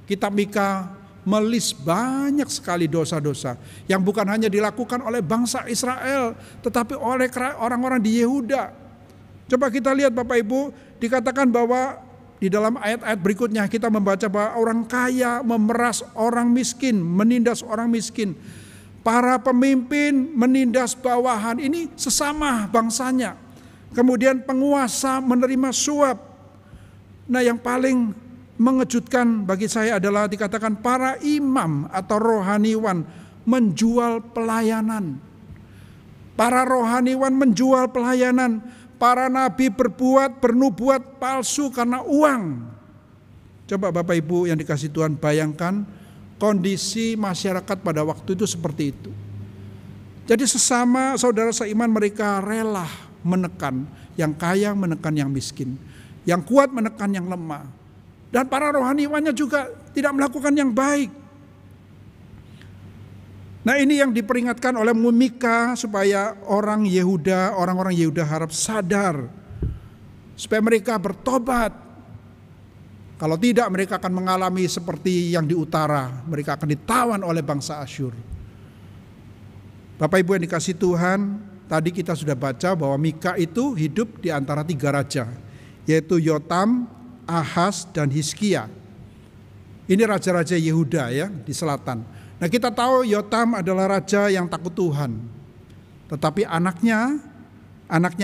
C: kitab Mika melis banyak sekali dosa-dosa yang bukan hanya dilakukan oleh bangsa Israel, tetapi oleh orang-orang di Yehuda. Coba kita lihat Bapak Ibu, dikatakan bahwa di dalam ayat-ayat berikutnya kita membaca bahwa orang kaya memeras orang miskin, menindas orang miskin. Para pemimpin menindas bawahan, ini sesama bangsanya. Kemudian penguasa menerima suap. Nah, yang paling mengejutkan bagi saya adalah dikatakan para imam atau rohaniwan menjual pelayanan. Para rohaniwan menjual pelayanan. Para nabi bernubuat palsu karena uang. Coba Bapak Ibu yang dikasihi Tuhan, bayangkan kondisi masyarakat pada waktu itu seperti itu. Jadi sesama saudara seiman mereka rela menekan yang kaya, menekan yang miskin, yang kuat menekan yang lemah. Dan para rohaniwannya juga tidak melakukan yang baik. Nah, ini yang diperingatkan oleh Mika supaya orang-orang Yehuda harap sadar. Supaya mereka bertobat. Kalau tidak mereka akan mengalami seperti yang di utara. Mereka akan ditawan oleh bangsa Asyur. Bapak Ibu yang dikasihi Tuhan, tadi kita sudah baca bahwa Mika itu hidup di antara 3 raja. Yaitu Yotam, Ahaz, dan Hizkia. Ini raja-raja Yehuda ya di selatan. Nah, kita tahu Yotam adalah raja yang takut Tuhan. Tetapi anaknya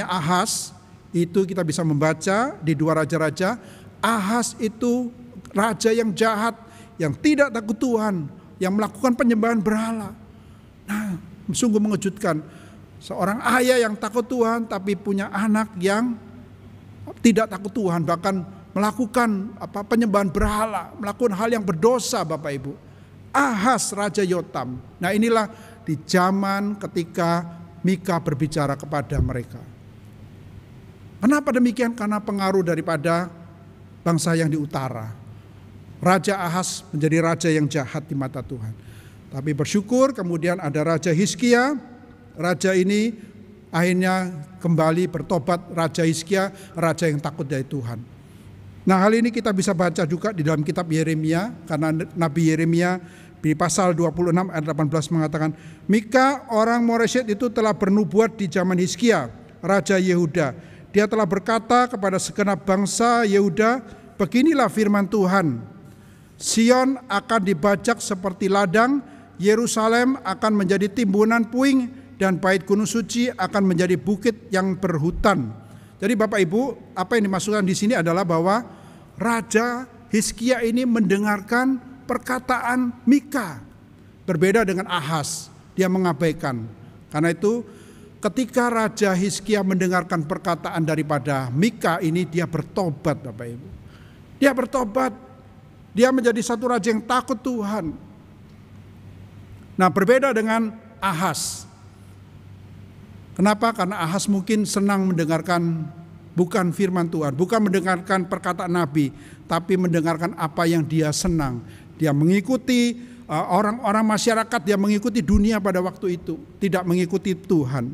C: Ahaz itu kita bisa membaca di 2 raja-raja. Ahaz itu raja yang jahat, yang tidak takut Tuhan, yang melakukan penyembahan berhala. Nah, sungguh mengejutkan. Seorang ayah yang takut Tuhan tapi punya anak yang tidak takut Tuhan, bahkan melakukan penyembahan berhala, melakukan hal yang berdosa Bapak Ibu. Ahaz raja Yotam. Nah, inilah di zaman ketika Mika berbicara kepada mereka. Kenapa demikian? Karena pengaruh daripada bangsa yang di utara. Raja Ahaz menjadi raja yang jahat di mata Tuhan. Tapi bersyukur kemudian ada raja Hizkia. Raja ini akhirnya kembali bertobat Raja Hizkia, raja yang takut dari Tuhan. Nah, hal ini kita bisa baca juga di dalam kitab Yeremia, karena Nabi Yeremia di pasal 26 ayat 18 mengatakan, Mika orang Moreshet itu telah bernubuat di zaman Hizkia, raja Yehuda. Dia telah berkata kepada segenap bangsa Yehuda, beginilah firman Tuhan, Sion akan dibajak seperti ladang, Yerusalem akan menjadi timbunan puing, dan bait gunung suci akan menjadi bukit yang berhutan. Jadi Bapak Ibu, apa yang dimaksudkan di sini adalah bahwa Raja Hizkia ini mendengarkan perkataan Mika. Berbeda dengan Ahaz, dia mengabaikan. Karena itu ketika Raja Hizkia mendengarkan perkataan daripada Mika ini, dia bertobat Bapak Ibu. Dia bertobat, dia menjadi satu raja yang takut Tuhan. Nah, berbeda dengan Ahaz. Kenapa? Karena Ahaz mungkin senang mendengarkan bukan firman Tuhan, bukan mendengarkan perkataan Nabi, tapi mendengarkan apa yang dia senang. Dia mengikuti orang-orang masyarakat, dia mengikuti dunia pada waktu itu, tidak mengikuti Tuhan.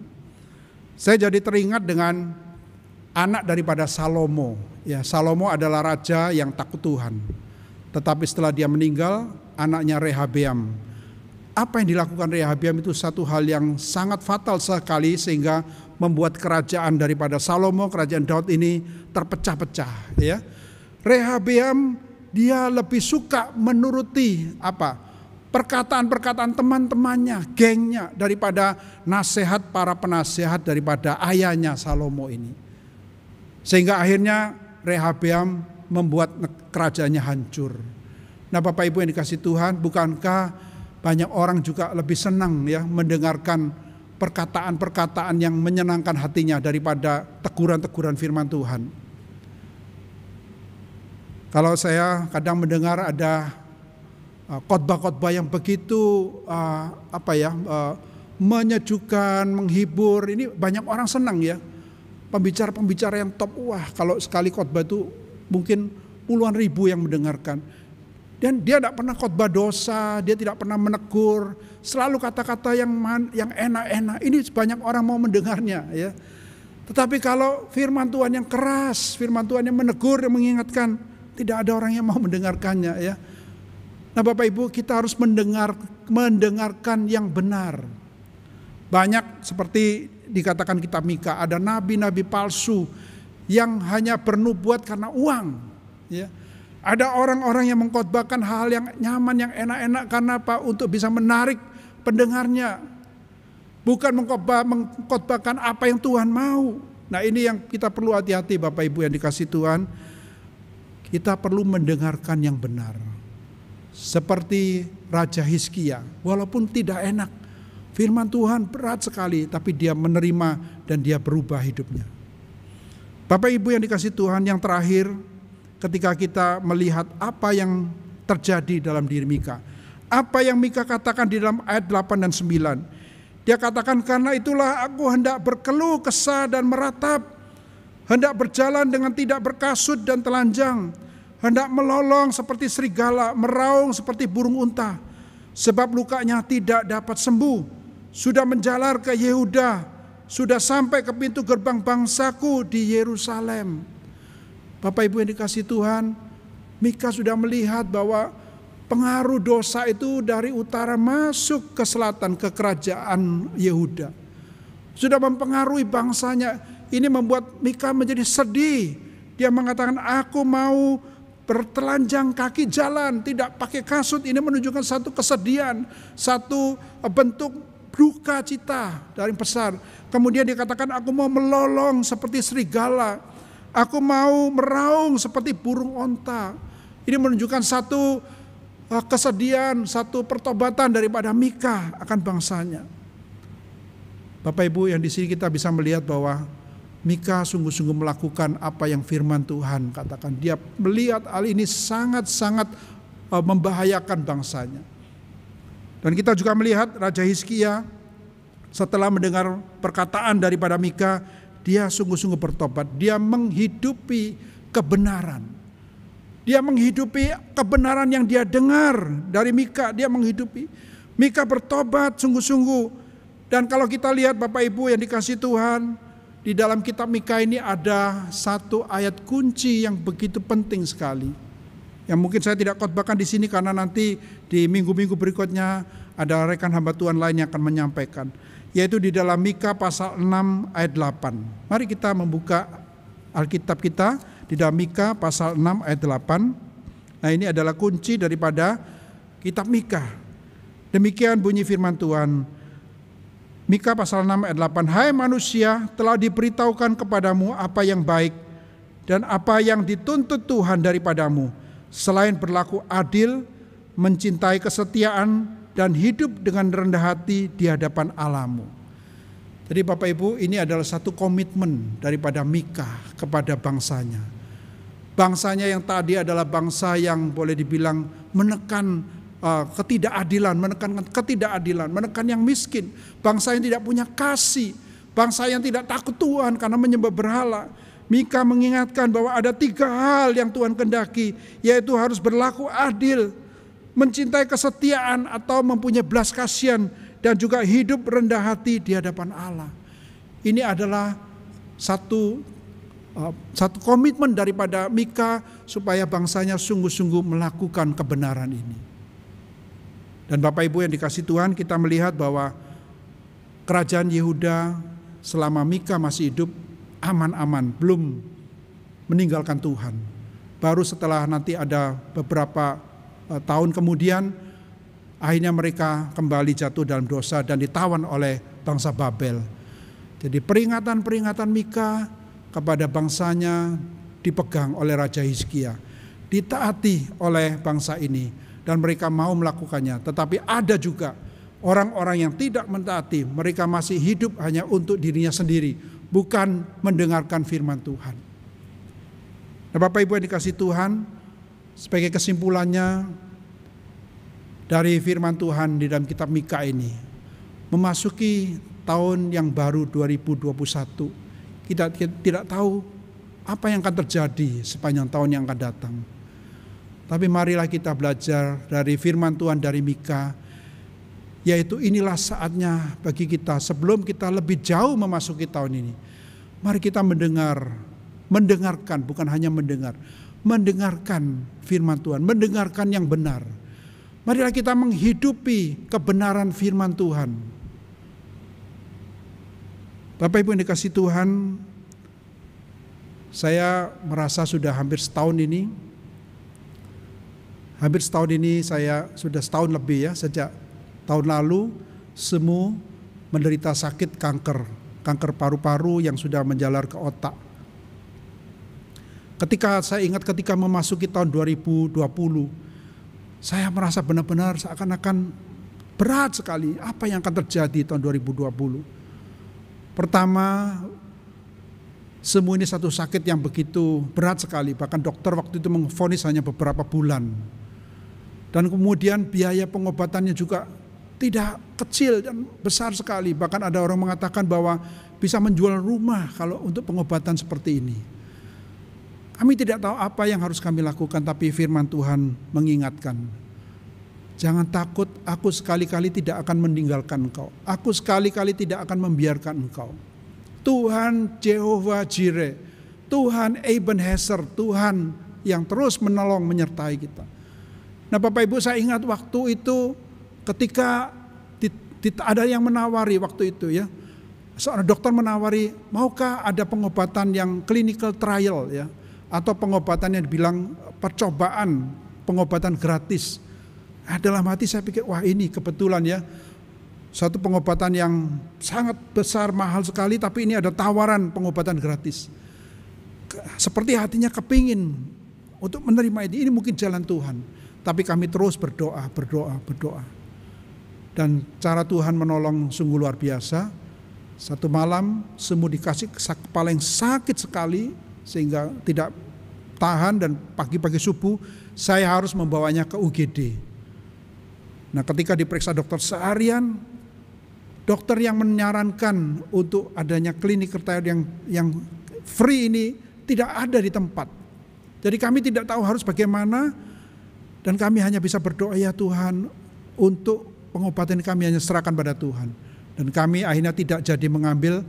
C: Saya jadi teringat dengan anak daripada Salomo. Ya, Salomo adalah raja yang takut Tuhan. Tetapi setelah dia meninggal, anaknya Rehabeam. Apa yang dilakukan Rehabeam itu satu hal yang sangat fatal sekali, sehingga membuat kerajaan daripada Salomo, kerajaan Daud ini terpecah-pecah. Ya, Rehabeam dia lebih suka menuruti perkataan-perkataan teman-temannya, gengnya, daripada nasihat para penasehat daripada ayahnya Salomo ini. Sehingga akhirnya Rehabeam membuat kerajaannya hancur. Nah, Bapak Ibu yang dikasihi Tuhan, bukankah banyak orang juga lebih senang ya mendengarkan perkataan-perkataan yang menyenangkan hatinya daripada teguran-teguran firman Tuhan. Kalau saya kadang mendengar ada khotbah-khotbah yang begitu menyejukkan, menghibur, ini banyak orang senang ya. Pembicara-pembicara yang top, wah kalau sekali khotbah itu mungkin puluhan ribu yang mendengarkan. Dan dia tidak pernah khotbah dosa, dia tidak pernah menegur, selalu kata-kata yang enak-enak. Ini banyak orang mau mendengarnya ya. Tetapi kalau firman Tuhan yang keras, firman Tuhan yang menegur, yang mengingatkan, tidak ada orang yang mau mendengarkannya ya. Nah, Bapak Ibu, kita harus mendengarkan yang benar. Banyak seperti dikatakan kitab Mika, ada nabi-nabi palsu yang hanya bernubuat karena uang ya. Ada orang-orang yang mengkhotbahkan hal yang nyaman, yang enak-enak, karena apa? Untuk bisa menarik pendengarnya. Bukan mengkhotbahkan apa yang Tuhan mau. Nah, ini yang kita perlu hati-hati Bapak Ibu yang dikasihi Tuhan. Kita perlu mendengarkan yang benar. Seperti Raja Hizkia, walaupun tidak enak, firman Tuhan berat sekali, tapi dia menerima dan dia berubah hidupnya. Bapak Ibu yang dikasihi Tuhan, yang terakhir, ketika kita melihat apa yang terjadi dalam diri Mika. Apa yang Mika katakan di dalam ayat 8 dan 9. Dia katakan, karena itulah aku hendak berkeluh kesah dan meratap, hendak berjalan dengan tidak berkasut dan telanjang, hendak melolong seperti serigala, meraung seperti burung unta. Sebab lukanya tidak dapat sembuh, sudah menjalar ke Yehuda, sudah sampai ke pintu gerbang bangsaku di Yerusalem. Bapak Ibu yang dikasihi Tuhan, Mika sudah melihat bahwa pengaruh dosa itu dari utara masuk ke selatan, ke kerajaan Yehuda. Sudah mempengaruhi bangsanya. Ini membuat Mika menjadi sedih. Dia mengatakan, aku mau bertelanjang kaki jalan, tidak pakai kasut. Ini menunjukkan satu kesedihan, satu bentuk duka cita dari besar. Kemudian dikatakan, aku mau melolong seperti serigala. Aku mau meraung seperti burung onta. Ini menunjukkan satu kesedihan, satu pertobatan daripada Mika akan bangsanya. Bapak Ibu yang di sini kita bisa melihat bahwa Mika sungguh-sungguh melakukan apa yang firman Tuhan katakan. Dia melihat hal ini sangat-sangat membahayakan bangsanya. Dan kita juga melihat Raja Hizkia setelah mendengar perkataan daripada Mika, dia sungguh-sungguh bertobat. Dia menghidupi kebenaran. Dia menghidupi kebenaran yang dia dengar dari Mika. Dia menghidupi. Mika bertobat sungguh-sungguh. Dan kalau kita lihat Bapak Ibu yang dikasihi Tuhan, di dalam kitab Mika ini ada satu ayat kunci yang begitu penting sekali. Yang mungkin saya tidak khotbahkan di sini karena nanti di minggu-minggu berikutnya ada rekan hamba Tuhan lain yang akan menyampaikan. Yaitu di dalam Mika pasal 6 ayat 8. Mari kita membuka Alkitab kita di dalam Mika pasal 6 ayat 8. Nah, ini adalah kunci daripada kitab Mika. Demikian bunyi firman Tuhan. Mika pasal 6 ayat 8. Hai manusia, telah diberitahukan kepadamu apa yang baik dan apa yang dituntut Tuhan daripadamu, selain berlaku adil, mencintai kesetiaan, dan hidup dengan rendah hati di hadapan Allahmu. Jadi Bapak Ibu, ini adalah satu komitmen daripada Mika kepada bangsanya. Bangsanya yang tadi adalah bangsa yang boleh dibilang menekan ketidakadilan, menekan yang miskin, bangsa yang tidak punya kasih, bangsa yang tidak takut Tuhan karena menyembah berhala. Mika mengingatkan bahwa ada 3 hal yang Tuhan kehendaki, yaitu harus berlaku adil, mencintai kesetiaan atau mempunyai belas kasihan, dan juga hidup rendah hati di hadapan Allah. Ini adalah satu komitmen daripada Mika supaya bangsanya sungguh-sungguh melakukan kebenaran ini. Dan Bapak Ibu yang dikasihi Tuhan, kita melihat bahwa kerajaan Yehuda selama Mika masih hidup aman-aman, belum meninggalkan Tuhan. Baru setelah nanti ada beberapa tahun kemudian, akhirnya mereka kembali jatuh dalam dosa dan ditawan oleh bangsa Babel. Jadi peringatan-peringatan Mika kepada bangsanya dipegang oleh Raja Hizkia, ditaati oleh bangsa ini. Dan mereka mau melakukannya. Tetapi ada juga orang-orang yang tidak mentaati. Mereka masih hidup hanya untuk dirinya sendiri, bukan mendengarkan firman Tuhan. Nah, Bapak Ibu yang dikasihi Tuhan, sebagai kesimpulannya dari firman Tuhan di dalam kitab Mika ini, memasuki tahun yang baru 2021, kita tidak tahu apa yang akan terjadi sepanjang tahun yang akan datang. Tapi marilah kita belajar dari firman Tuhan dari Mika, yaitu inilah saatnya bagi kita sebelum kita lebih jauh memasuki tahun ini. Mari kita mendengarkan, bukan hanya mendengarkan firman Tuhan, mendengarkan yang benar. Marilah kita menghidupi kebenaran firman Tuhan. Bapak Ibu yang dikasihi Tuhan, saya merasa sudah hampir setahun ini saya sudah setahun lebih ya, sejak tahun lalu semu menderita sakit kanker paru-paru yang sudah menjalar ke otak. Saya ingat ketika memasuki tahun 2020, saya merasa benar-benar seakan-akan berat sekali apa yang akan terjadi tahun 2020. Pertama, semu ini satu sakit yang begitu berat sekali, bahkan dokter waktu itu memvonis hanya beberapa bulan. Dan kemudian biaya pengobatannya juga tidak kecil dan besar sekali. Bahkan ada orang mengatakan bahwa bisa menjual rumah kalau untuk pengobatan seperti ini. Kami tidak tahu apa yang harus kami lakukan, tapi firman Tuhan mengingatkan. Jangan takut, aku sekali-kali tidak akan meninggalkan engkau. Aku sekali-kali tidak akan membiarkan engkau. Tuhan Jehovah Jireh, Tuhan Ebenezer, Tuhan yang terus menolong menyertai kita. Nah Bapak Ibu, saya ingat waktu itu ketika ada yang menawari waktu itu ya. Seorang dokter menawari, maukah ada pengobatan yang clinical trial ya, atau pengobatan yang dibilang percobaan, pengobatan gratis. Dalam hati saya pikir, wah ini kebetulan ya, satu pengobatan yang sangat besar, mahal sekali, tapi ini ada tawaran pengobatan gratis. Seperti hatinya kepingin untuk menerima ini mungkin jalan Tuhan. Tapi kami terus berdoa. Dan cara Tuhan menolong sungguh luar biasa. Satu malam semu dikasih kepala yang sakit sekali sehingga tidak tahan, dan pagi-pagi subuh saya harus membawanya ke UGD. Nah ketika diperiksa dokter seharian, dokter yang menyarankan untuk adanya klinik trial yang free ini tidak ada di tempat. Jadi kami tidak tahu harus bagaimana. Dan kami hanya bisa berdoa, ya Tuhan, untuk pengobatan kami hanya serahkan pada Tuhan. Dan kami akhirnya tidak jadi mengambil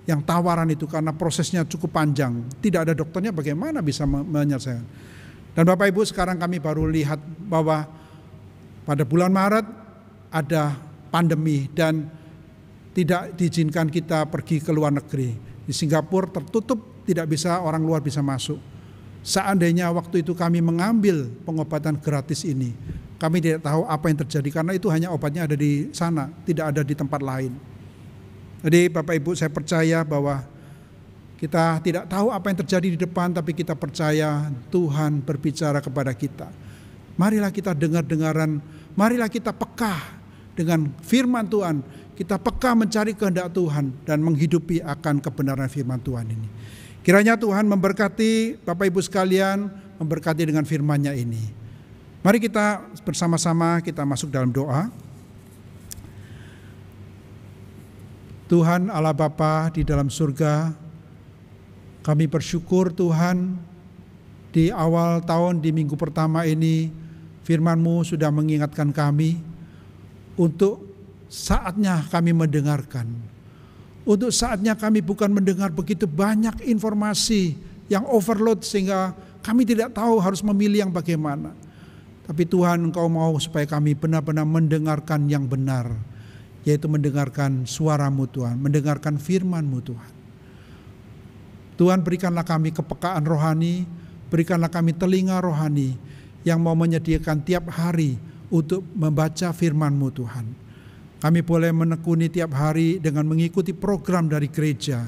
C: yang tawaran itu karena prosesnya cukup panjang. Tidak ada dokternya, bagaimana bisa menyelesaikan. Dan Bapak Ibu, sekarang kami baru lihat bahwa pada bulan Maret ada pandemi dan tidak diizinkan kita pergi ke luar negeri. Di Singapura tertutup, tidak bisa orang luar bisa masuk. Seandainya waktu itu kami mengambil pengobatan gratis ini, kami tidak tahu apa yang terjadi karena itu hanya obatnya ada di sana, tidak ada di tempat lain. Jadi Bapak Ibu, saya percaya bahwa kita tidak tahu apa yang terjadi di depan, tapi kita percaya Tuhan berbicara kepada kita. Marilah kita dengar-dengaran, marilah kita peka dengan firman Tuhan. Kita peka mencari kehendak Tuhan dan menghidupi akan kebenaran firman Tuhan ini. Kiranya Tuhan memberkati Bapak Ibu sekalian, memberkati dengan firman-Nya ini. Mari kita bersama-sama kita masuk dalam doa. Tuhan Allah Bapa di dalam surga, kami bersyukur Tuhan, di awal tahun di minggu pertama ini firman-Mu sudah mengingatkan kami untuk saatnya kami mendengarkan. Untuk saatnya kami bukan mendengar begitu banyak informasi yang overload sehingga kami tidak tahu harus memilih yang bagaimana. Tapi Tuhan, Engkau mau supaya kami benar-benar mendengarkan yang benar, yaitu mendengarkan suara-Mu Tuhan, mendengarkan firman-Mu Tuhan. Tuhan, berikanlah kami kepekaan rohani, berikanlah kami telinga rohani yang mau menyediakan tiap hari untuk membaca firman-Mu Tuhan. Kami boleh menekuni tiap hari dengan mengikuti program dari gereja,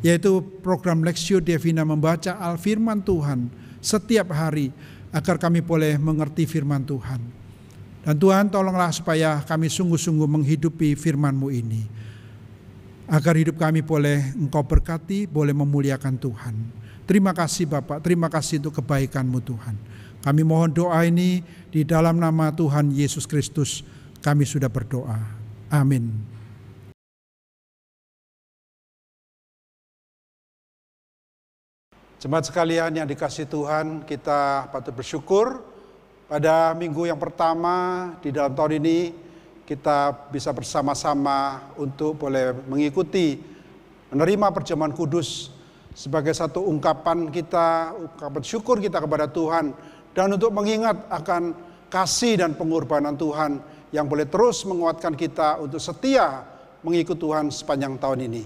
C: yaitu program Lectio Divina, membaca Al-Firman Tuhan setiap hari, agar kami boleh mengerti firman Tuhan. Dan Tuhan, tolonglah supaya kami sungguh-sungguh menghidupi firman-Mu ini, agar hidup kami boleh Engkau berkati, boleh memuliakan Tuhan. Terima kasih Bapak, terima kasih untuk kebaikan-Mu Tuhan. Kami mohon doa ini di dalam nama Tuhan Yesus Kristus, kami sudah berdoa. Amin. Jemaat sekalian yang dikasihi Tuhan, kita patut bersyukur pada minggu yang pertama di dalam tahun ini kita bisa bersama-sama untuk boleh mengikuti menerima perjamuan kudus sebagai satu ungkapan kita, ungkapan syukur kita kepada Tuhan, dan untuk mengingat akan kasih dan pengorbanan Tuhan yang boleh terus menguatkan kita untuk setia mengikut Tuhan sepanjang tahun ini.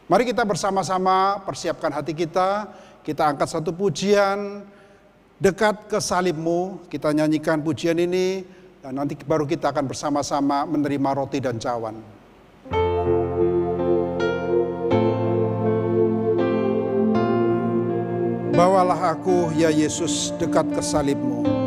C: Mari kita bersama-sama persiapkan hati kita angkat satu pujian, dekat ke salib-Mu, kita nyanyikan pujian ini, dan nanti baru kita akan bersama-sama menerima roti dan cawan. Bawalah aku, ya Yesus, dekat ke salib-Mu.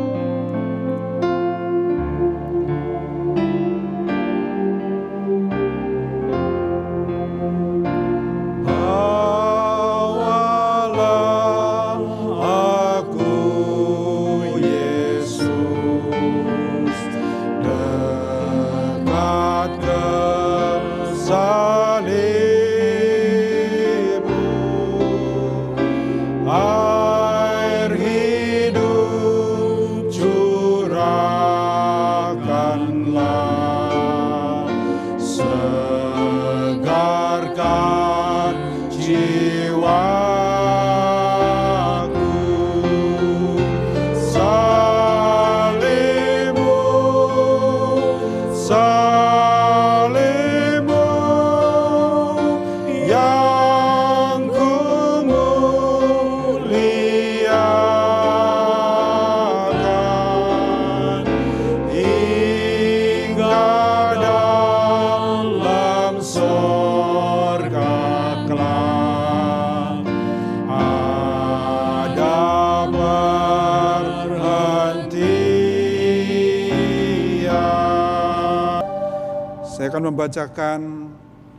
C: Saya akan membacakan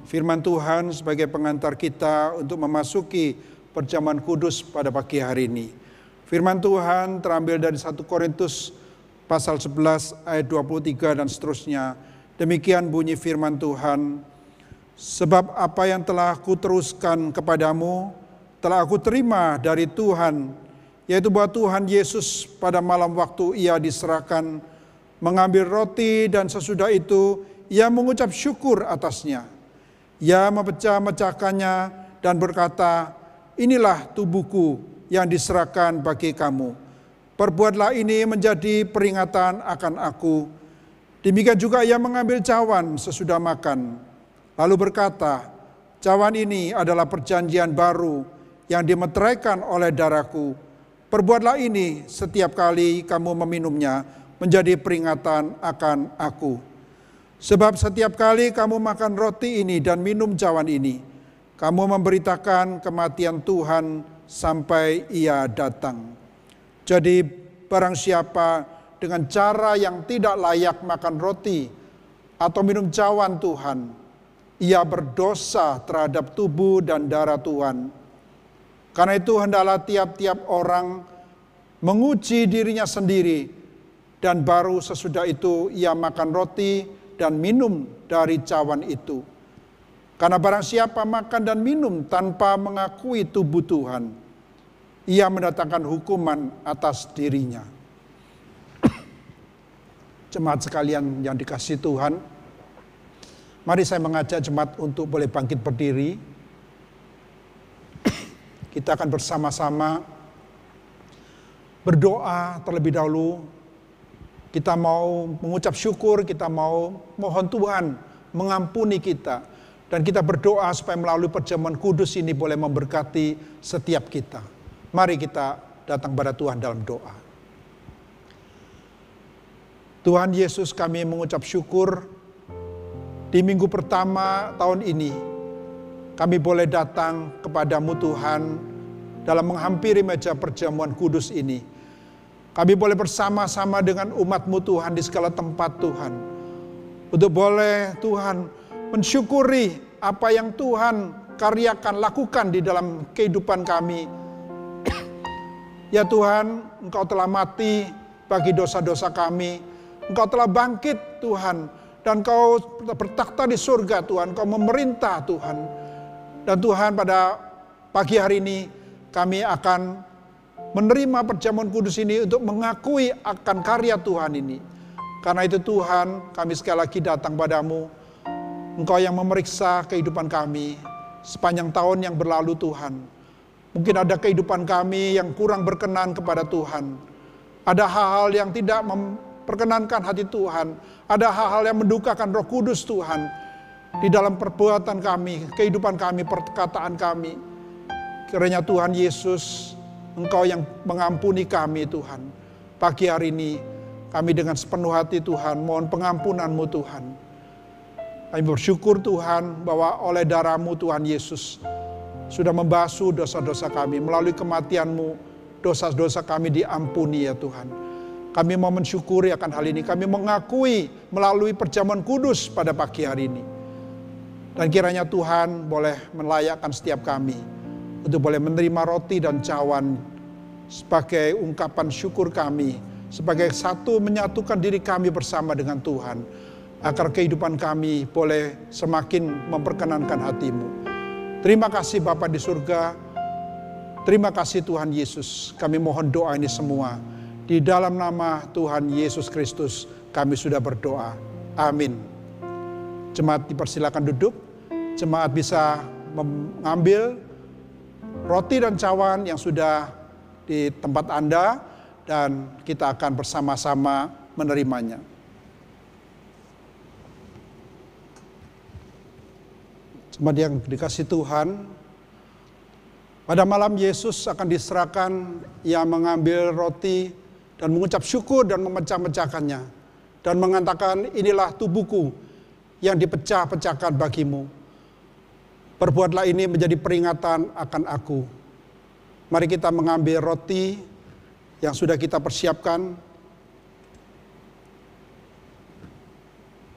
C: firman Tuhan sebagai pengantar kita untuk memasuki perjamuan kudus pada pagi hari ini. Firman Tuhan terambil dari 1 Korintus pasal 11 ayat 23 dan seterusnya. Demikian bunyi firman Tuhan. Sebab apa yang telah kuteruskan kepadamu telah aku terima dari Tuhan, yaitu bahwa Tuhan Yesus pada malam waktu Ia diserahkan mengambil roti, dan sesudah itu ia mengucap syukur atasnya. Ia memecah-mecahkannya dan berkata, inilah tubuhku yang diserahkan bagi kamu. Perbuatlah ini menjadi peringatan akan aku. Demikian juga ia mengambil cawan sesudah makan. Lalu berkata, cawan ini adalah perjanjian baru yang dimeteraikan oleh darahku. Perbuatlah ini setiap kali kamu meminumnya menjadi peringatan akan aku. Sebab setiap kali kamu makan roti ini dan minum cawan ini, kamu memberitakan kematian Tuhan sampai ia datang. Jadi barang siapa dengan cara yang tidak layak makan roti atau minum cawan Tuhan, ia berdosa terhadap tubuh dan darah Tuhan. Karena itu hendaklah tiap-tiap orang menguji dirinya sendiri, dan baru sesudah itu ia makan roti dan minum dari cawan itu. Karena barang siapa makan dan minum tanpa mengakui tubuh Tuhan, ia mendatangkan hukuman atas dirinya. Jemaat sekalian yang dikasihi Tuhan, mari saya mengajak jemaat untuk boleh bangkit berdiri. Kita akan bersama-sama berdoa terlebih dahulu. Kita mau mengucap syukur, kita mau mohon Tuhan mengampuni kita. Dan kita berdoa supaya melalui perjamuan kudus ini boleh memberkati setiap kita. Mari kita datang pada Tuhan dalam doa. Tuhan Yesus, kami mengucap syukur di minggu pertama tahun ini. Kami boleh datang kepadamu Tuhan dalam menghampiri meja perjamuan kudus ini. Kami boleh bersama-sama dengan umat-Mu Tuhan di segala tempat Tuhan. Untuk boleh Tuhan mensyukuri apa yang Tuhan karyakan, lakukan di dalam kehidupan kami. Ya Tuhan, Engkau telah mati bagi dosa-dosa kami. Engkau telah bangkit Tuhan. Dan Engkau bertakhta di surga Tuhan. Engkau memerintah Tuhan. Dan Tuhan pada pagi hari ini kami akan menerima perjamuan kudus ini untuk mengakui akan karya Tuhan ini. Karena itu Tuhan, kami sekali lagi datang padamu. Engkau yang memeriksa kehidupan kami sepanjang tahun yang berlalu Tuhan. Mungkin ada kehidupan kami yang kurang berkenan kepada Tuhan. Ada hal-hal yang tidak memperkenankan hati Tuhan. Ada hal-hal yang mendukakan Roh Kudus Tuhan. Di dalam perbuatan kami, kehidupan kami, perkataan kami. Kiranya Tuhan Yesus, Engkau yang mengampuni kami Tuhan. Pagi hari ini kami dengan sepenuh hati Tuhan mohon pengampunan-Mu Tuhan. Kami bersyukur Tuhan bahwa oleh darah-Mu Tuhan Yesus sudah membasuh dosa-dosa kami. Melalui kematian-Mu dosa-dosa kami diampuni ya Tuhan. Kami mau mensyukuri akan hal ini. Kami mengakui melalui perjamuan kudus pada pagi hari ini. Dan kiranya Tuhan boleh melayakkan setiap kami untuk boleh menerima roti dan cawan sebagai ungkapan syukur kami, sebagai satu menyatukan diri kami bersama dengan Tuhan, agar kehidupan kami boleh semakin memperkenankan hati-Mu. Terima kasih Bapa di surga, terima kasih Tuhan Yesus. Kami mohon doa ini semua di dalam nama Tuhan Yesus Kristus kami sudah berdoa. Amin. Jemaat dipersilakan duduk, jemaat bisa mengambil roti dan cawan yang sudah di tempat Anda, dan kita akan bersama-sama menerimanya. Jemaat yang dikasihi Tuhan, pada malam Yesus akan diserahkan, Ia mengambil roti dan mengucap syukur dan memecah-mecahkannya. Dan mengatakan, inilah tubuhku yang dipecah-pecahkan bagimu. Perbuatlah ini menjadi peringatan akan aku. Mari kita mengambil roti yang sudah kita persiapkan.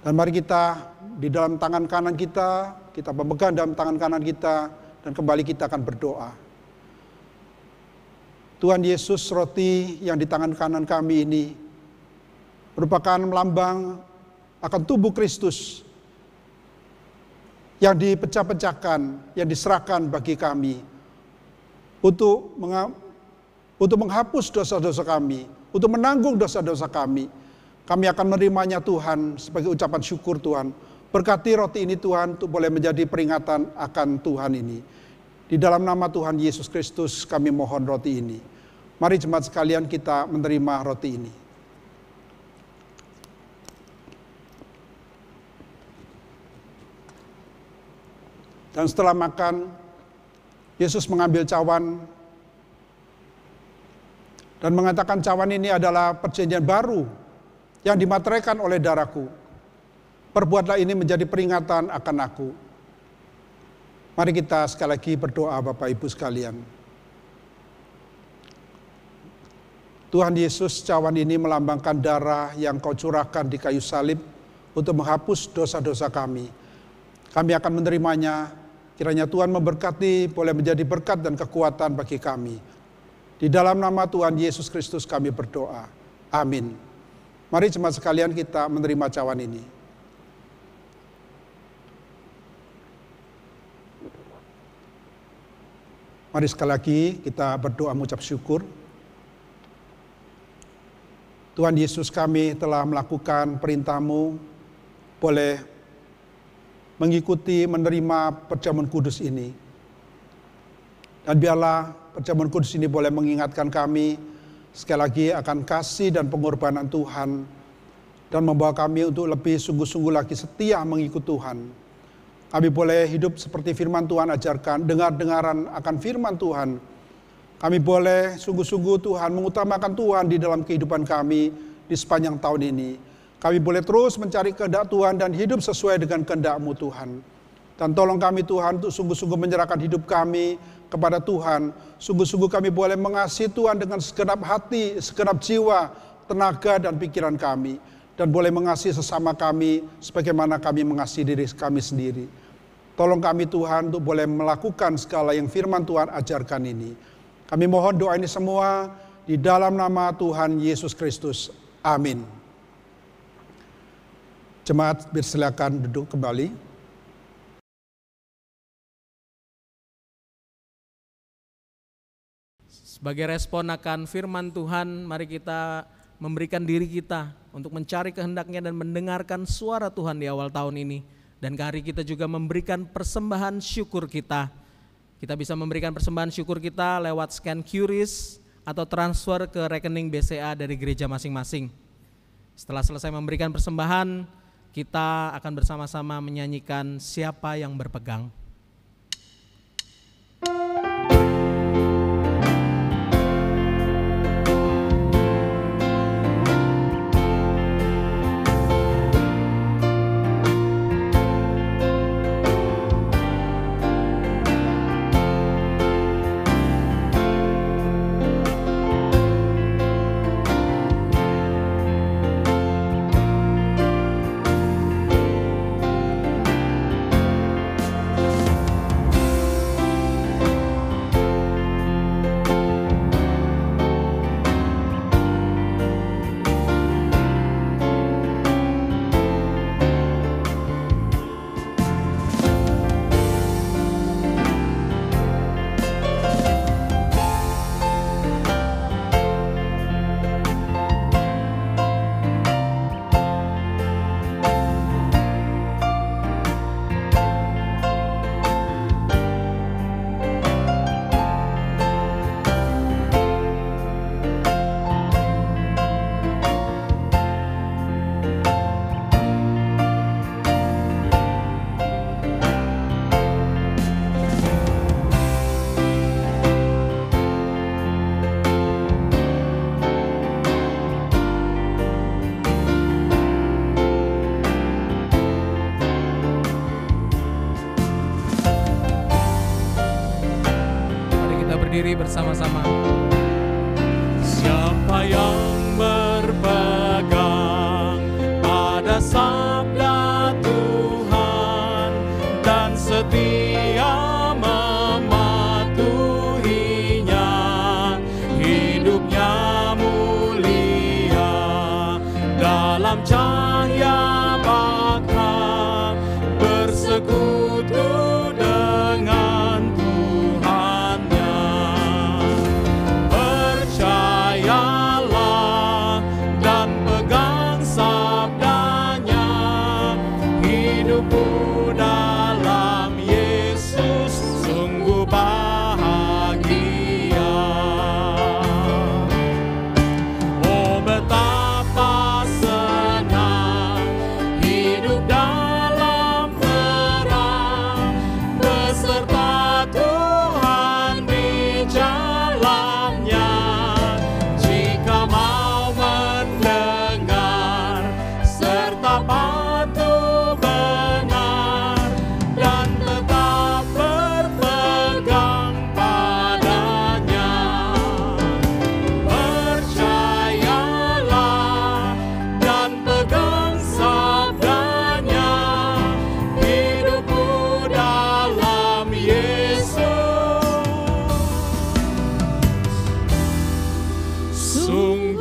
C: Dan mari kita di dalam tangan kanan kita pemegang dalam tangan kanan kita, dan kembali kita akan berdoa. Tuhan Yesus, roti yang di tangan kanan kami ini merupakan melambang akan tubuh Kristus yang dipecah-pecahkan, yang diserahkan bagi kami untuk menghapus dosa-dosa kami, untuk menanggung dosa-dosa kami. Kami akan menerimanya Tuhan sebagai ucapan syukur Tuhan. Berkati roti ini Tuhan untuk boleh menjadi peringatan akan Tuhan ini. Di dalam nama Tuhan Yesus Kristus kami mohon roti ini. Mari jemaat sekalian kita menerima roti ini. Dan setelah makan, Yesus mengambil cawan dan mengatakan cawan ini adalah perjanjian baru yang dimateraikan oleh darahku. Perbuatlah ini menjadi peringatan akan aku. Mari kita sekali lagi berdoa Bapak Ibu sekalian. Tuhan Yesus, cawan ini melambangkan darah yang Kau curahkan di kayu salib untuk menghapus dosa-dosa kami. Kami akan menerimanya. Kiranya Tuhan memberkati, boleh menjadi berkat dan kekuatan bagi kami. Di dalam nama Tuhan Yesus Kristus kami berdoa. Amin. Mari jemaat sekalian kita menerima cawan ini. Mari sekali lagi kita berdoa mengucap syukur. Tuhan Yesus, kami telah melakukan perintah-Mu, boleh mengikuti, menerima perjamuan kudus ini. Dan biarlah perjamuan kudus ini boleh mengingatkan kami sekali lagi akan kasih dan pengorbanan Tuhan, dan membawa kami untuk lebih sungguh-sungguh lagi setia mengikut Tuhan. Kami boleh hidup seperti firman Tuhan ajarkan, dengar-dengaran akan firman Tuhan. Kami boleh sungguh-sungguh Tuhan mengutamakan Tuhan di dalam kehidupan kami di sepanjang tahun ini. Kami boleh terus mencari kehendak Tuhan dan hidup sesuai dengan kehendak-Mu Tuhan. Dan tolong kami Tuhan untuk sungguh-sungguh menyerahkan hidup kami kepada Tuhan. Sungguh-sungguh kami boleh mengasihi Tuhan dengan segenap hati, segenap jiwa, tenaga dan pikiran kami. Dan boleh mengasihi sesama kami sebagaimana kami mengasihi diri kami sendiri. Tolong kami Tuhan untuk boleh melakukan segala yang firman Tuhan ajarkan ini. Kami mohon doa ini semua di dalam nama Tuhan Yesus Kristus. Amin. Jemaat silakan duduk kembali.
A: Sebagai respon akan firman Tuhan, mari kita memberikan diri kita untuk mencari kehendak-Nya dan mendengarkan suara Tuhan di awal tahun ini. Dan hari kita juga memberikan persembahan syukur kita. Kita bisa memberikan persembahan syukur kita lewat scan QRIS atau transfer ke rekening BCA dari gereja masing-masing. Setelah selesai memberikan persembahan, kita akan bersama-sama menyanyikan Siapa yang Berpegang. Berdiri bersama-sama.
B: Siapa yang berpegang pada sabda Tuhan dan setia mematuhinya, hidupnya mulia dalam cahaya baka, bersekutu dengan Tuhannya. Percayalah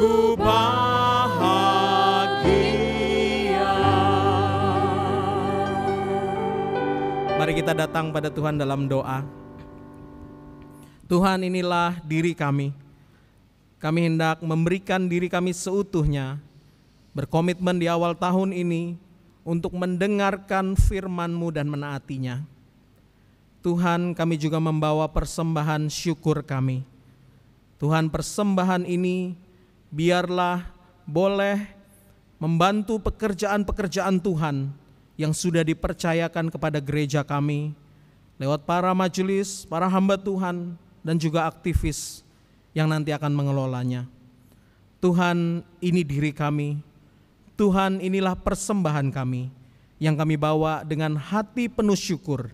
B: sungguh bahagia.
A: Mari kita datang pada Tuhan dalam doa. Tuhan, inilah diri kami. Kami hendak memberikan diri kami seutuhnya, berkomitmen di awal tahun ini untuk mendengarkan firman-Mu dan menaatinya. Tuhan, kami juga membawa persembahan syukur kami. Tuhan, persembahan ini biarlah boleh membantu pekerjaan-pekerjaan Tuhan yang sudah dipercayakan kepada gereja kami lewat para majelis, para hamba Tuhan, dan juga aktivis yang nanti akan mengelolanya. Tuhan, ini diri kami. Tuhan, inilah persembahan kami yang kami bawa dengan hati penuh syukur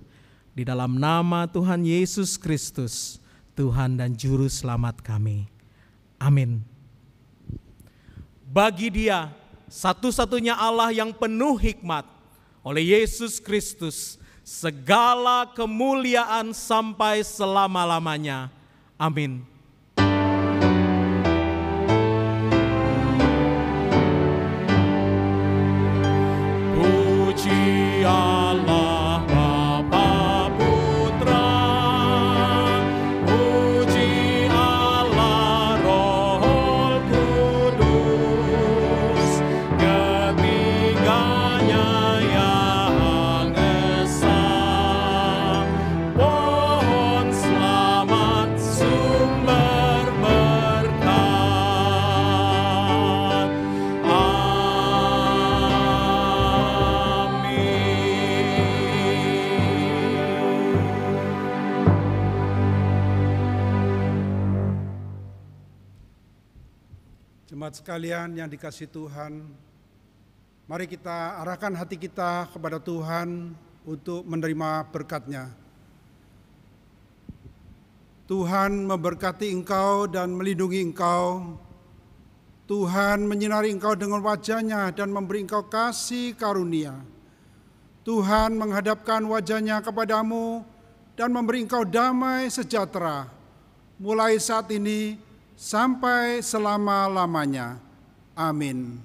A: di dalam nama Tuhan Yesus Kristus, Tuhan dan Juru Selamat kami. Amin. Bagi Dia, satu-satunya Allah yang penuh hikmat, oleh Yesus Kristus, segala kemuliaan sampai selama-lamanya. Amin.
B: Puji Allah Bapa Putra, puji Allah Roh Kudus, ketiganya yang esa. Pohon selamat sumber berkat.
C: Jemaat sekalian yang dikasihi Tuhan, mari kita arahkan hati kita kepada Tuhan untuk menerima berkat-Nya. Tuhan memberkati engkau dan melindungi engkau. Tuhan menyinari engkau dengan wajah-Nya dan memberi engkau kasih karunia. Tuhan menghadapkan wajah-Nya kepadamu dan memberi engkau damai sejahtera, mulai saat ini sampai selama-lamanya. Amin.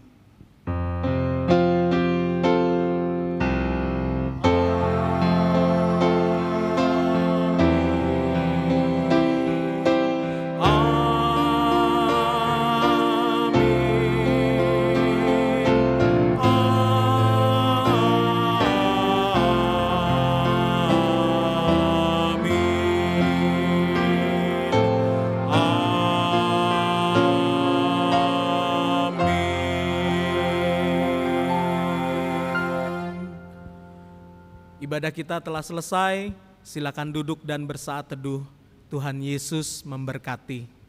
A: Ibadah kita telah selesai, silakan duduk dan bersaat teduh. Tuhan Yesus memberkati.